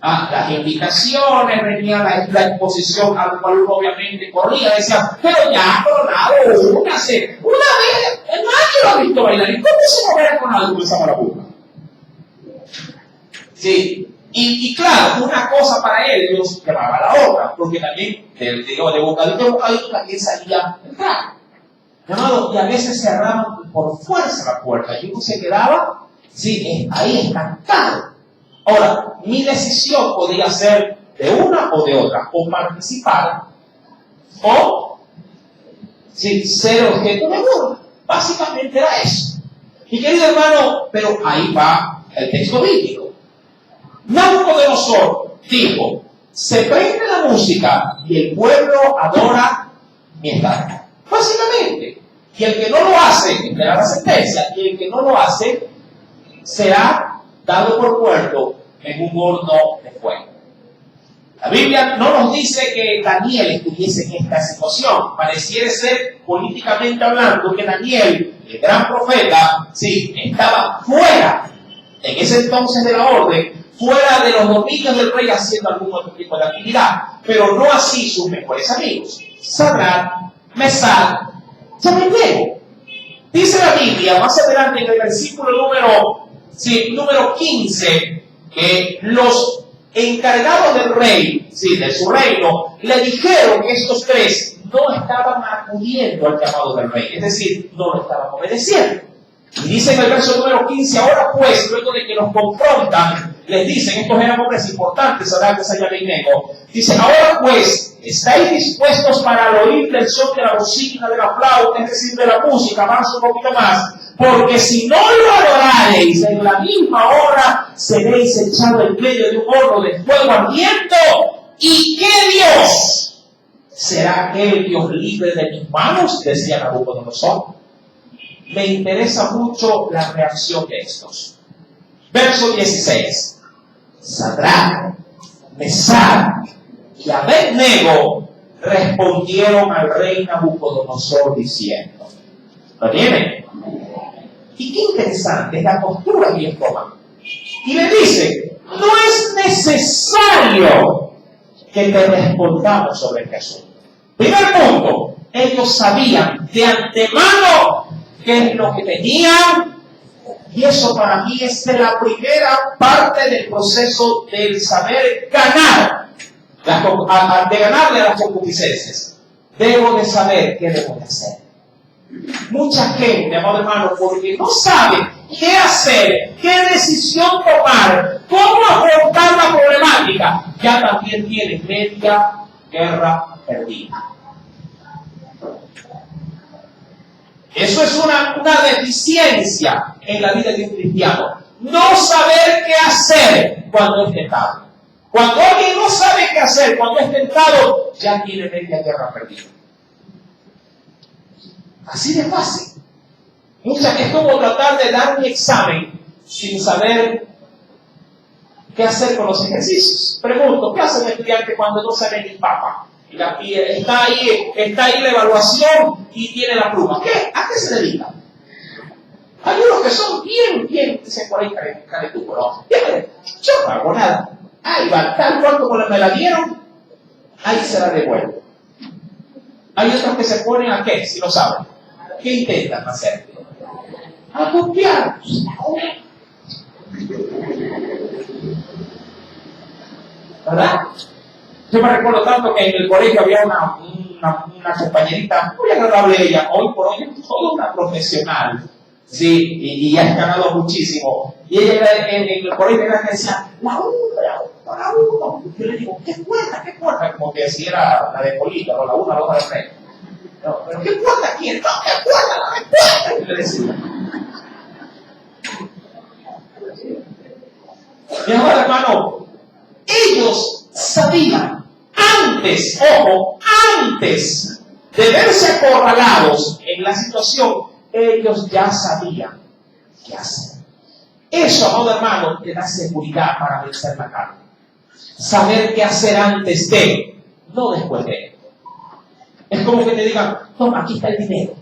Las invitaciones, venía la exposición, a lo cual obviamente corría, decía: pero ya, Coronado, una vez, nadie lo ha visto bailar, ¿y cómo se moverá Coronado con esa marabuca? Sí, y claro, una cosa para él, Dios llamaba a la otra, porque también, de bocadito a bocadito, también salía el trago. Llamado, y a veces cerraban por fuerza la puerta, y uno se quedaba Sí, ahí estancado. Ahora, mi decisión podría ser de una o de otra, o participar, o ser objeto de burla. Básicamente era eso. Y querido hermano, pero ahí va el texto bíblico. Nabucodonosor dijo: se prende la música y el pueblo adora mi estatua. Básicamente. Y el que no lo hace, tendrá la sentencia, y el que no lo hace, será dado por muerto en un horno de fuego. La Biblia no nos dice que Daniel estuviese en esta situación. Pareciera ser, políticamente hablando, que Daniel, el gran profeta, sí, estaba fuera, en ese entonces de la orden, fuera de los dominios del rey haciendo algún otro tipo de actividad. Pero no así sus mejores amigos, Sadrach, Mesach y Abednego. Dice la Biblia, más adelante en el versículo número 15, que los encargados del rey, de su reino, le dijeron que estos tres no estaban acudiendo al llamado del rey, es decir, no lo estaban obedeciendo. Y dice en el verso número 15, ahora pues, luego de que los confrontan, les dicen, estos eran hombres importantes, Sadrach, Mesach y Abednego, dice, ahora pues, ¿estáis dispuestos para al oír del son de la bocina, de la flauta, es decir, de la música, más un poquito más? Porque si no lo adorareis, en la misma hora seréis echados en medio de un horno de fuego ardiendo. ¿Y qué Dios será aquel Dios libre de mis manos? Decía Nabucodonosor. Me interesa mucho la reacción de estos. Verso 16. Sadrach, Mesach y Abednego respondieron al rey Nabucodonosor diciendo, ¿lo tienen? Y qué interesante es la postura que ellos toman. Y le dice, no es necesario que te respondamos sobre este asunto. Primer punto, ellos sabían de antemano qué es lo que tenían, y eso para mí es de la primera parte del proceso del saber ganar, de ganarle a las concupiscencias. Debo de saber qué debo de hacer. Mucha gente, amado hermano, porque no sabe qué hacer, qué decisión tomar, cómo afrontar la problemática, ya también tiene media guerra perdida. Eso es una deficiencia en la vida de un cristiano. No saber qué hacer cuando es tentado. Cuando alguien no sabe qué hacer cuando es tentado, ya tiene media guerra perdida. Así de fácil. Es como tratar de dar un examen sin saber qué hacer con los ejercicios. Pregunto, ¿qué hace un estudiante cuando no sabe ni papa? Y está ahí la evaluación y tiene la pluma. ¿A qué se dedica? Hay unos que son bien, dicen por ahí, caretuco, ¿no? Yo no hago nada. Ahí va, tal cual como me la dieron, ahí se la devuelvo. Hay otros que se ponen a qué, si no saben. ¿Qué intentan hacer? A copiar. ¿Verdad? Yo me recuerdo tanto que en el colegio había una compañerita muy agradable ella, hoy por hoy es toda una profesional, sí, y ha ganado muchísimo. Y ella era, en el colegio era que decía, la uno. Yo le digo, ¿qué puerta? Como que si era la de Polito, no, la 1, la 2 de 3. No, pero ¿qué puerta quiere? No, ¿qué puerta? Y le decía. Mi amor hermano, ellos sabían antes de verse acorralados en la situación, ellos ya sabían qué hacer. Eso, amado hermano, te da seguridad para vencer la carne. Saber qué hacer antes de, no después de. Es como que te digan, toma, aquí está el dinero.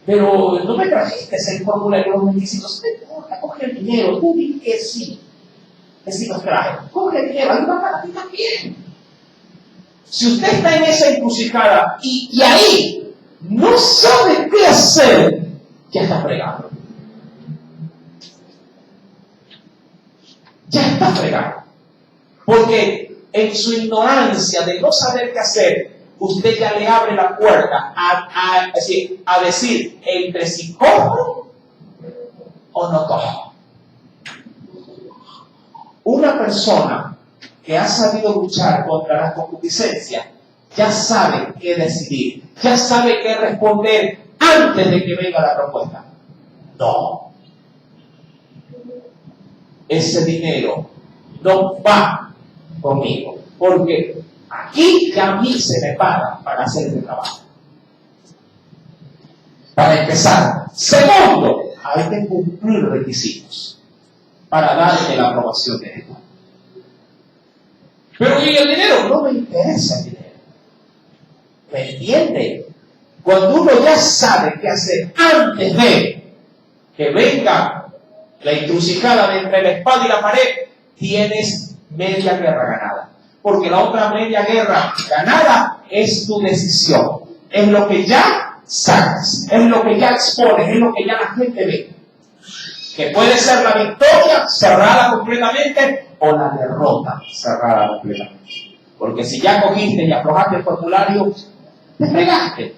Pero no me trajiste el formulario de los requisitos. No importa, coge el dinero, tú di que sí. Que sí los traje. Coge el dinero, ahí va para ti también. Si usted está en esa encrucijada y ahí no sabe qué hacer, ya está fregado. Ya está fregado. Porque en su ignorancia de no saber qué hacer, usted ya le abre la puerta a decir, entre si compro o no todo. Una persona que ha sabido luchar contra la concupiscencia ya sabe qué decidir, ya sabe qué responder antes de que venga la propuesta. No. Ese dinero no va conmigo, porque aquí ya a mí se me paga para hacer el trabajo. Para empezar. Segundo, hay que cumplir requisitos para darle la aprobación de Dios. Pero ¿y el dinero? No me interesa el dinero. ¿Me entiende? Cuando uno ya sabe qué hacer antes de que venga la encrucijada de entre la espada y la pared, tienes media guerra ganada. Porque la otra media guerra ganada es tu decisión. Es lo que ya sacas, es lo que ya expones, es lo que ya la gente ve. Que puede ser la victoria cerrada completamente o la derrota cerrada completamente. Porque si ya cogiste y aflojaste el formulario, te fregaste.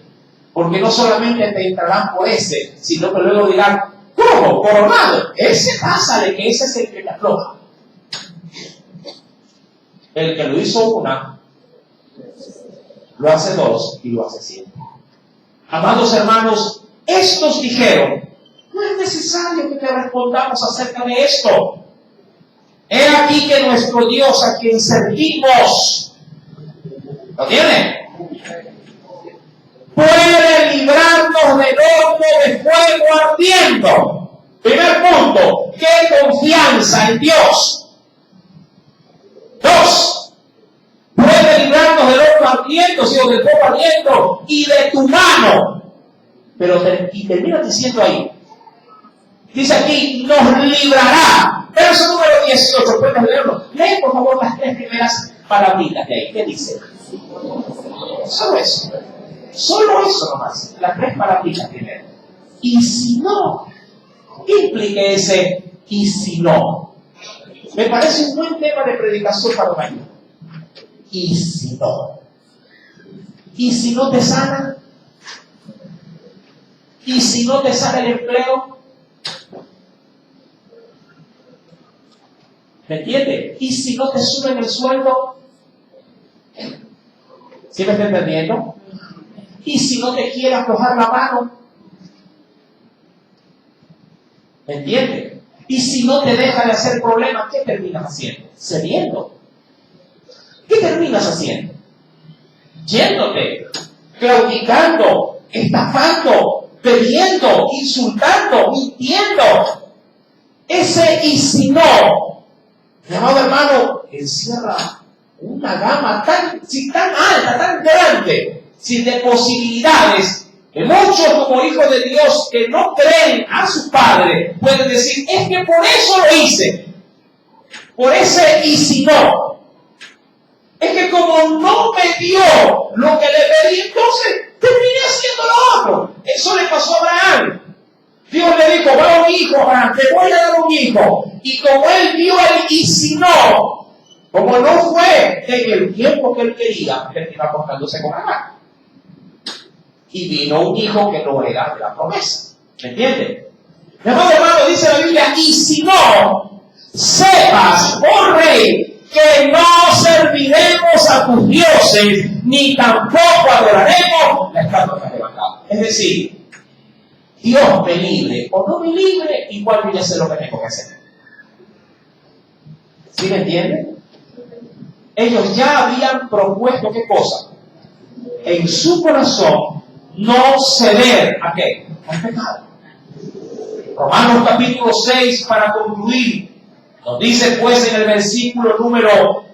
Porque no solamente te entrarán por ese, sino que luego dirán, ¿cómo? Coronado. Ese pásale, que ese es el que te afloja. El que lo hizo una, lo hace dos y lo hace siempre. Amados hermanos, estos dijeron, no es necesario que te respondamos acerca de esto. He aquí que nuestro Dios a quien servimos, ¿lo tiene? Puede librarnos del horno de fuego ardiendo. Primer punto, ¿qué confianza en Dios? Dos, puede librarnos del horno ardiendo, sino del fuego ardiendo y de tu mano. Pero y termina diciendo ahí, dice aquí, nos librará. Verso número 18, puedes leerlo. Lee por favor las tres primeras palabritas de ahí. ¿Qué dice? Solo eso. Solo eso nomás. Las tres palabritas primero. Y si no, ¿qué implica ese y si no? Me parece un buen tema de predicación para mañana. Y si no. ¿Y si no te sana? ¿Y si no te sale el empleo? ¿Me entiendes? ¿Y si no te suben el sueldo? ¿Sí me está entendiendo? ¿Y si no te quiere aflojar la mano? ¿Me entiendes? ¿Y si no te deja de hacer problemas? ¿Qué terminas haciendo? Cediendo. ¿Qué terminas haciendo? Yéndote, claudicando, estafando, bebiendo, insultando, mintiendo. Ese y si no, mi amado hermano, encierra una gama tan alta, tan grande, de posibilidades, que muchos como hijos de Dios que no creen a su Padre pueden decir, es que por eso lo hice, por ese y si no. Es que como no me dio lo que le pedí, entonces terminé haciendo lo otro. Eso le pasó a Abraham. Dios le dijo, va un hijo, Abraham, te voy a dar un hijo. Y como él vio el y si no, como no fue en el tiempo que él quería, terminó acostándose con Abraham. Y vino un hijo que no era de la promesa. ¿Me entiendes? Mi amado hermano, dice la Biblia, y si no, sepas, oh rey, que no serviremos a tus dioses, ni tampoco adoraremos la estatua que has levantado. Es decir, Dios me libre o no me libre, igual voy a hacer lo que tengo que hacer. ¿Sí me entienden? Ellos ya habían propuesto, ¿qué cosa? En su corazón, no ceder a qué? Al pecado. Romanos capítulo 6, para concluir, nos dice pues en el versículo número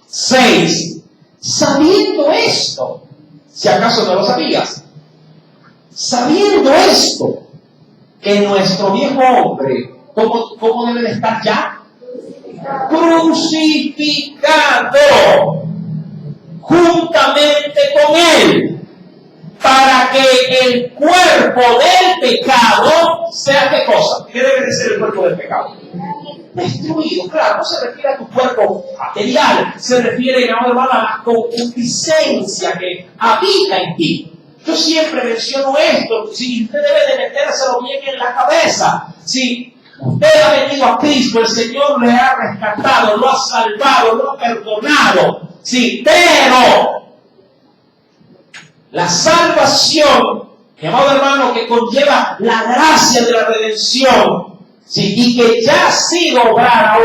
6, sabiendo esto, si acaso no lo sabías, sabiendo esto, que nuestro viejo hombre, ¿cómo debe de estar ya? Crucificado juntamente con él, para que el cuerpo del pecado sea ¿qué cosa? ¿Qué debe de ser el cuerpo del pecado? Destruido. Claro, no se refiere a tu cuerpo material, se refiere, hermano, a la concupiscencia que habita en ti. Yo siempre menciono esto, si usted debe de metérselo bien en la cabeza. Si Usted ha venido a Cristo, el Señor le ha rescatado, lo ha salvado, lo ha perdonado. Sí, pero la salvación, mi amado hermano, que conlleva la gracia de la redención, sí, y que ya ha sido obrada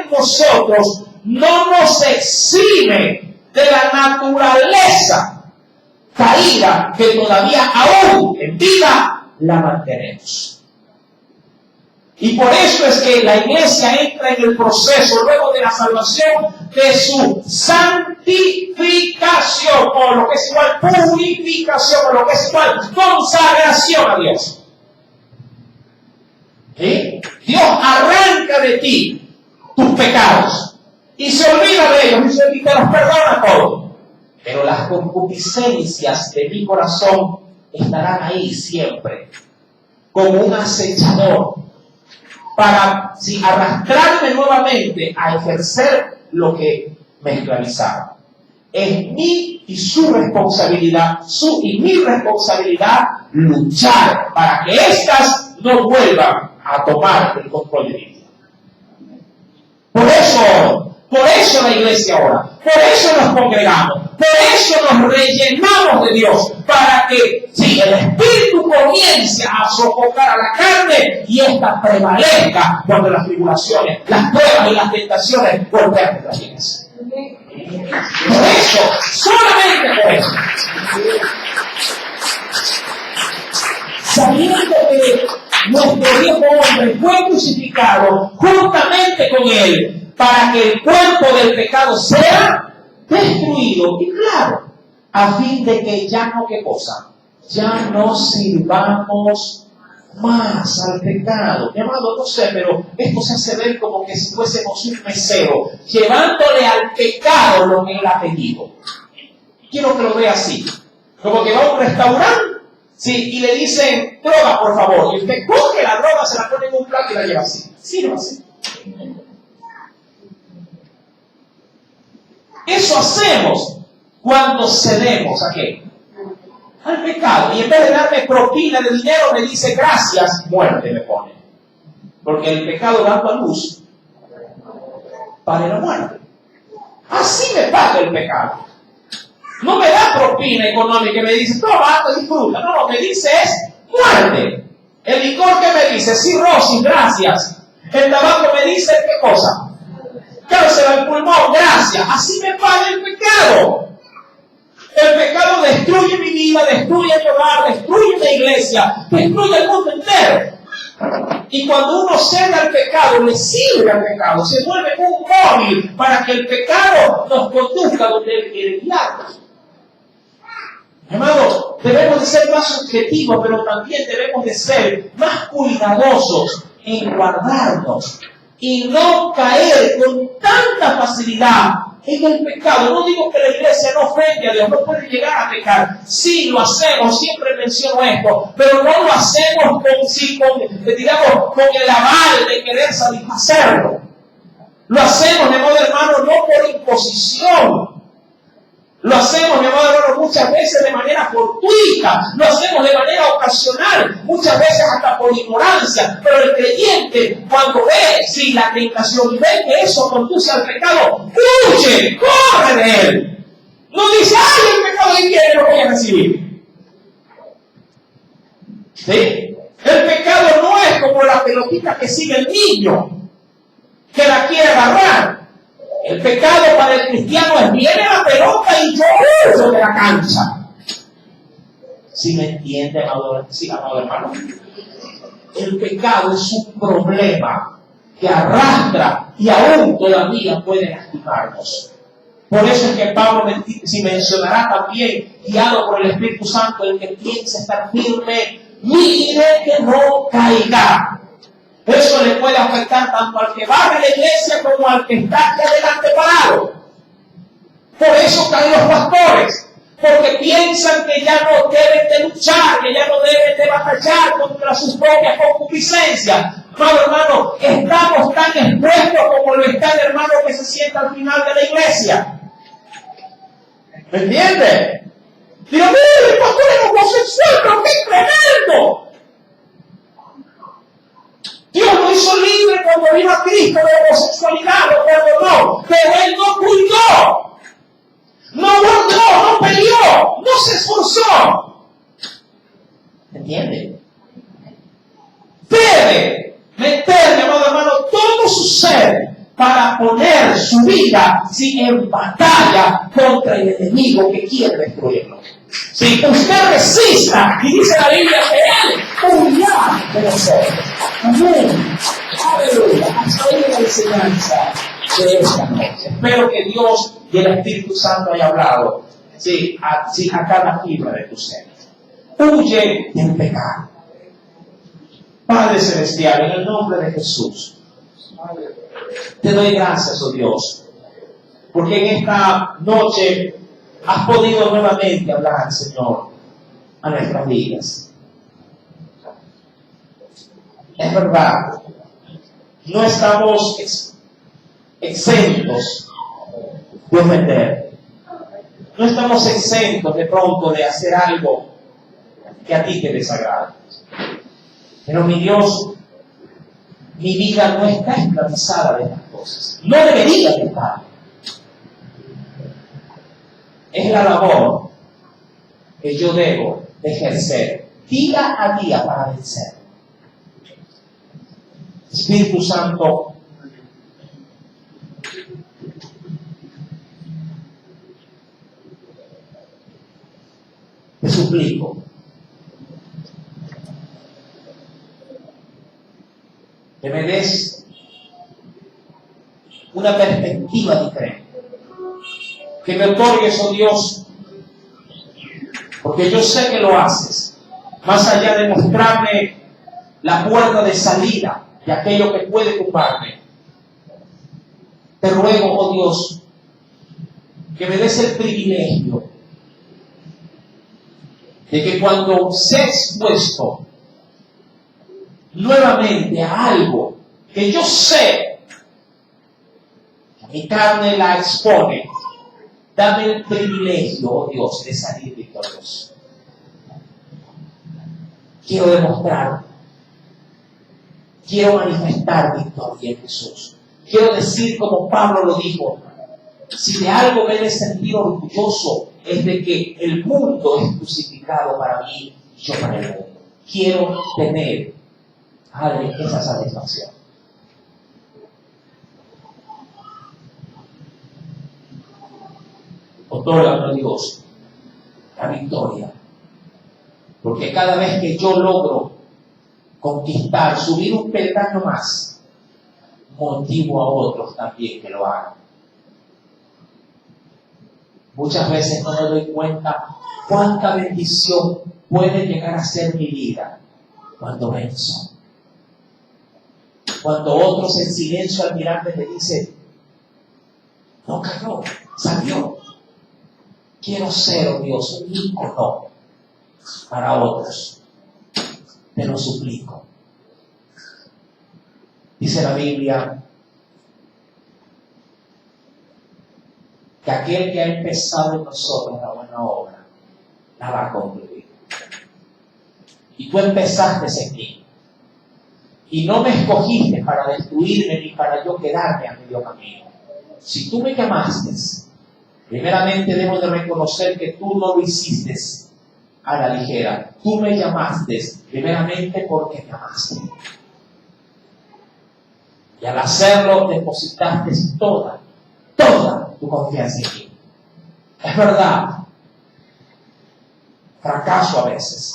en nosotros, no nos exime de la naturaleza caída que todavía aún en vida la mantenemos. Y por eso es que la iglesia entra en el proceso, luego de la salvación, de su santificación, o lo que es igual purificación, o lo que es igual consagración a Dios. ¿Sí? Dios arranca de ti tus pecados y se olvida de ellos y te los perdona todos. Pero las concupiscencias de mi corazón estarán ahí siempre, como un acechador, para arrastrarme nuevamente a ejercer lo que me esclavizaba. Es mi y su responsabilidad, su y mi responsabilidad, luchar para que éstas no vuelvan a tomar el control de mi vida. Por eso la iglesia ora, por eso nos congregamos, por eso nos rellenamos de Dios, para que el Espíritu comience a sofocar a la carne y ésta prevalezca cuando las tribulaciones, las pruebas y las tentaciones golpean nuestras vidas. Por eso, solamente por eso. Sabiendo que nuestro viejo hombre fue crucificado juntamente con él, para que el cuerpo del pecado sea destruido, y claro, a fin de que ya no, ¿qué cosa? Ya no sirvamos más al pecado. Mi amado, no sé, pero esto se hace ver como que si fuésemos un mesero, llevándole al pecado lo que él ha pedido. Quiero que lo vea así, como que va a un restaurante, sí, y le dicen, droga, por favor, y usted coge la droga, se la pone en un plato y la lleva así. Sirva así. Eso hacemos cuando cedemos ¿a qué? Al pecado. Y en vez de darme propina de dinero, me dice gracias, muerte me pone. Porque el pecado dando a luz vale la muerte. Así me paga el pecado. No me da propina económica y me dice, toma, disfruta. No, me dice es muerte. El licor que me dice, cirrosis, gracias. El tabaco me dice, ¿qué cosa? Cáncer al pulmón, gracias. Así me paga el pecado. El pecado destruye mi vida, destruye mi hogar, destruye la iglesia, destruye el mundo entero. Y cuando uno cede al pecado, le sirve al pecado, se vuelve un móvil para que el pecado nos conduzca donde él quiere guiarnos. Hermano, debemos de ser más objetivos, pero también debemos de ser más cuidadosos en guardarnos y no caer con tanta facilidad en el pecado. No digo que la iglesia no ofende a Dios, no puede llegar a pecar. Sí, lo hacemos, siempre menciono esto, pero no lo hacemos con el aval de querer satisfacerlo. Lo hacemos, mi amado hermano, no por imposición. Lo hacemos, mi amado hermano, muchas veces de manera fortuita, lo hacemos de manera ocasional, muchas veces hasta por ignorancia, pero el creyente cuando ve la tentación y ve que eso conduce al pecado, huye, corre de él. No dice, ay, el pecado de quién lo voy a recibir. ¿Sí? El pecado no es como la pelotita que sigue el niño, que la quiere agarrar. El pecado para el cristiano es, viene la pelota y yo huyo de la cancha. ¿Sí me entiende, amado, amado hermano? El pecado es un problema que arrastra y aún todavía puede lastimarnos. Por eso es que Pablo mencionará también, guiado por el Espíritu Santo, el que piensa estar firme, mire que no caiga. Eso le puede afectar tanto al que va a la iglesia como al que está aquí adelante parado. Por eso caen los pastores, porque piensan que ya no deben de luchar, que ya no deben de batallar contra sus propias concupiscencias. Hermano, estamos tan expuestos como lo está el hermano que se sienta al final de la iglesia. ¿Me entiende? Digo, mire, el pastor es homosexual, pero qué tremendo. Dios lo hizo homosexualidad, lo perdonó, pero él no cuidó, no guardó, no peleó, no se esforzó. ¿Entiende? Debe meter, mi amado hermano, todo su ser para poner su vida en batalla contra el enemigo que quiere destruirlo. Si usted resista, y dice la Biblia que Él huirá de nosotros. Amén. Aleluya. Hasta ahí la enseñanza de esta noche. Espero que Dios y el Espíritu Santo haya hablado a cada fibra de tu ser. Huye del pecado. Padre Celestial, en el nombre de Jesús, te doy gracias, oh Dios, porque en esta noche has podido nuevamente hablar, Señor, a nuestras vidas. Es verdad, no estamos exentos de ofender. No estamos exentos de pronto de hacer algo que a ti te desagrada. Pero mi Dios, mi vida no está esclavizada de estas cosas. No debería de estar. Es la labor que yo debo de ejercer día a día para vencer. Espíritu Santo, te suplico que me des una perspectiva diferente, que me otorgues, oh Dios, porque yo sé que lo haces, más allá de mostrarme la puerta de salida de aquello que puede tumbarme. Te ruego, oh Dios, que me des el privilegio de que cuando sea expuesto nuevamente a algo que yo sé que mi carne la expone, dame el privilegio, oh Dios, de salir victorioso. Quiero demostrar, quiero manifestar victoria en Jesús. Quiero decir como Pablo lo dijo, si de algo me he de sentir orgulloso es de que el mundo es crucificado para mí y yo para el mundo. Quiero tener esa satisfacción. Otórgame, Dios, la victoria. Porque cada vez que yo logro conquistar, subir un peldaño más, motivo a otros también que lo hagan. Muchas veces no me doy cuenta cuánta bendición puede llegar a ser mi vida cuando venzo. Cuando otros en silencio al mirarme me dicen, no cayó, salió. Quiero ser, oh Dios, un ícono para otros. Te lo suplico. Dice la Biblia que aquel que ha empezado en nosotros la buena obra, la va a concluir. Y tú empezaste en mí. Y no me escogiste para destruirme ni para yo quedarme a medio camino. Si tú me llamaste, primeramente debo de reconocer que tú no lo hiciste a la ligera. Tú me llamaste primeramente porque me amaste. Y al hacerlo depositaste toda tu confianza en mí. Es verdad, fracaso a veces,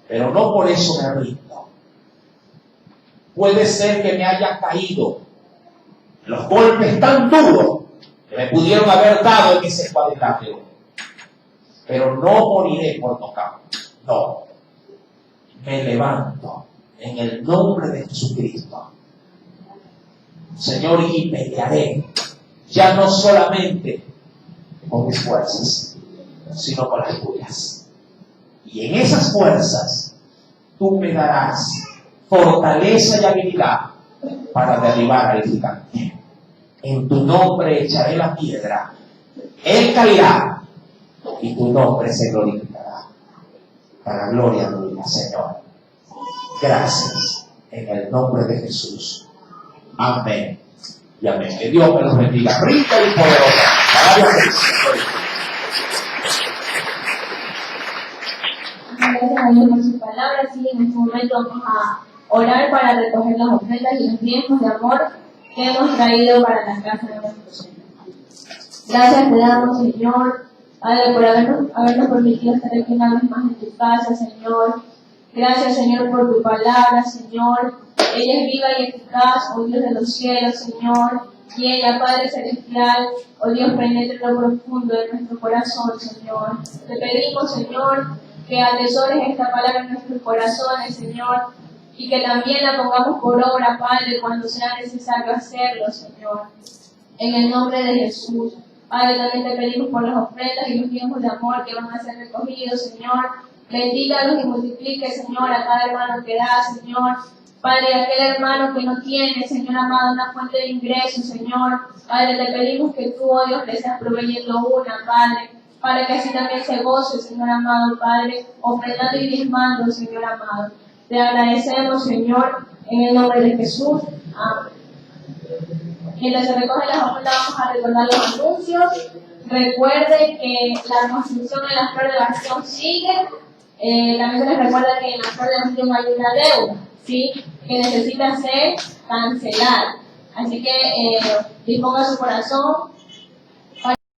pero no por eso me rindo. Puede ser que me haya caído los golpes tan duros que me pudieron haber dado en ese cuadrilátero, pero no moriré por nocaut. No, me levanto en el nombre de Jesucristo, Señor, y pelearé, ya no solamente con mis fuerzas, sino con las tuyas. Y en esas fuerzas tú me darás fortaleza y habilidad para derribar al gigante. En tu nombre echaré la piedra, él caerá y tu nombre se glorificará. Para gloria tuya, Señor. Gracias en el nombre de Jesús. Amén. Y amén. Que Dios me los bendiga rica y poderosa. Gracias a Dios por su palabra. Sí, en este momento vamos a orar para recoger las ofrendas y los diezmos de amor que hemos traído para la casa de nuestro Señor. Gracias te damos, Señor, Padre, por habernos permitido estar aquí una vez más en tu casa, Señor. Gracias, Señor, por tu palabra, Señor. Ella es viva y eficaz, oh Dios de los cielos, Señor. Y ella, Padre Celestial, oh Dios, penetra lo profundo de nuestro corazón, Señor. Te pedimos, Señor, que atesores esta palabra en nuestros corazones, Señor, y que también la pongamos por obra, Padre, cuando sea necesario hacerlo, Señor. En el nombre de Jesús. Padre, también te pedimos por las ofrendas y los tiempos de amor que van a ser recogidos, Señor. Bendígalos y multiplique, Señor, a cada hermano que da, Señor. Padre, aquel hermano que no tiene, Señor amado, una fuente de ingresos, Señor. Padre, te pedimos que tú, oh Dios, le estás proveyendo una, Padre, para que así también se goce, Señor amado, Padre, ofrendando y diezmando, Señor amado. Te agradecemos, Señor, en el nombre de Jesús. Amén. Mientras se recogen las ofrendas, vamos a recordar los anuncios. Recuerden que la construcción de la Flor de Bastión sigue. También se les recuerda que en la Flor de Bastión hay una deuda, ¿sí?, que necesita ser cancelada. Así que disponga su corazón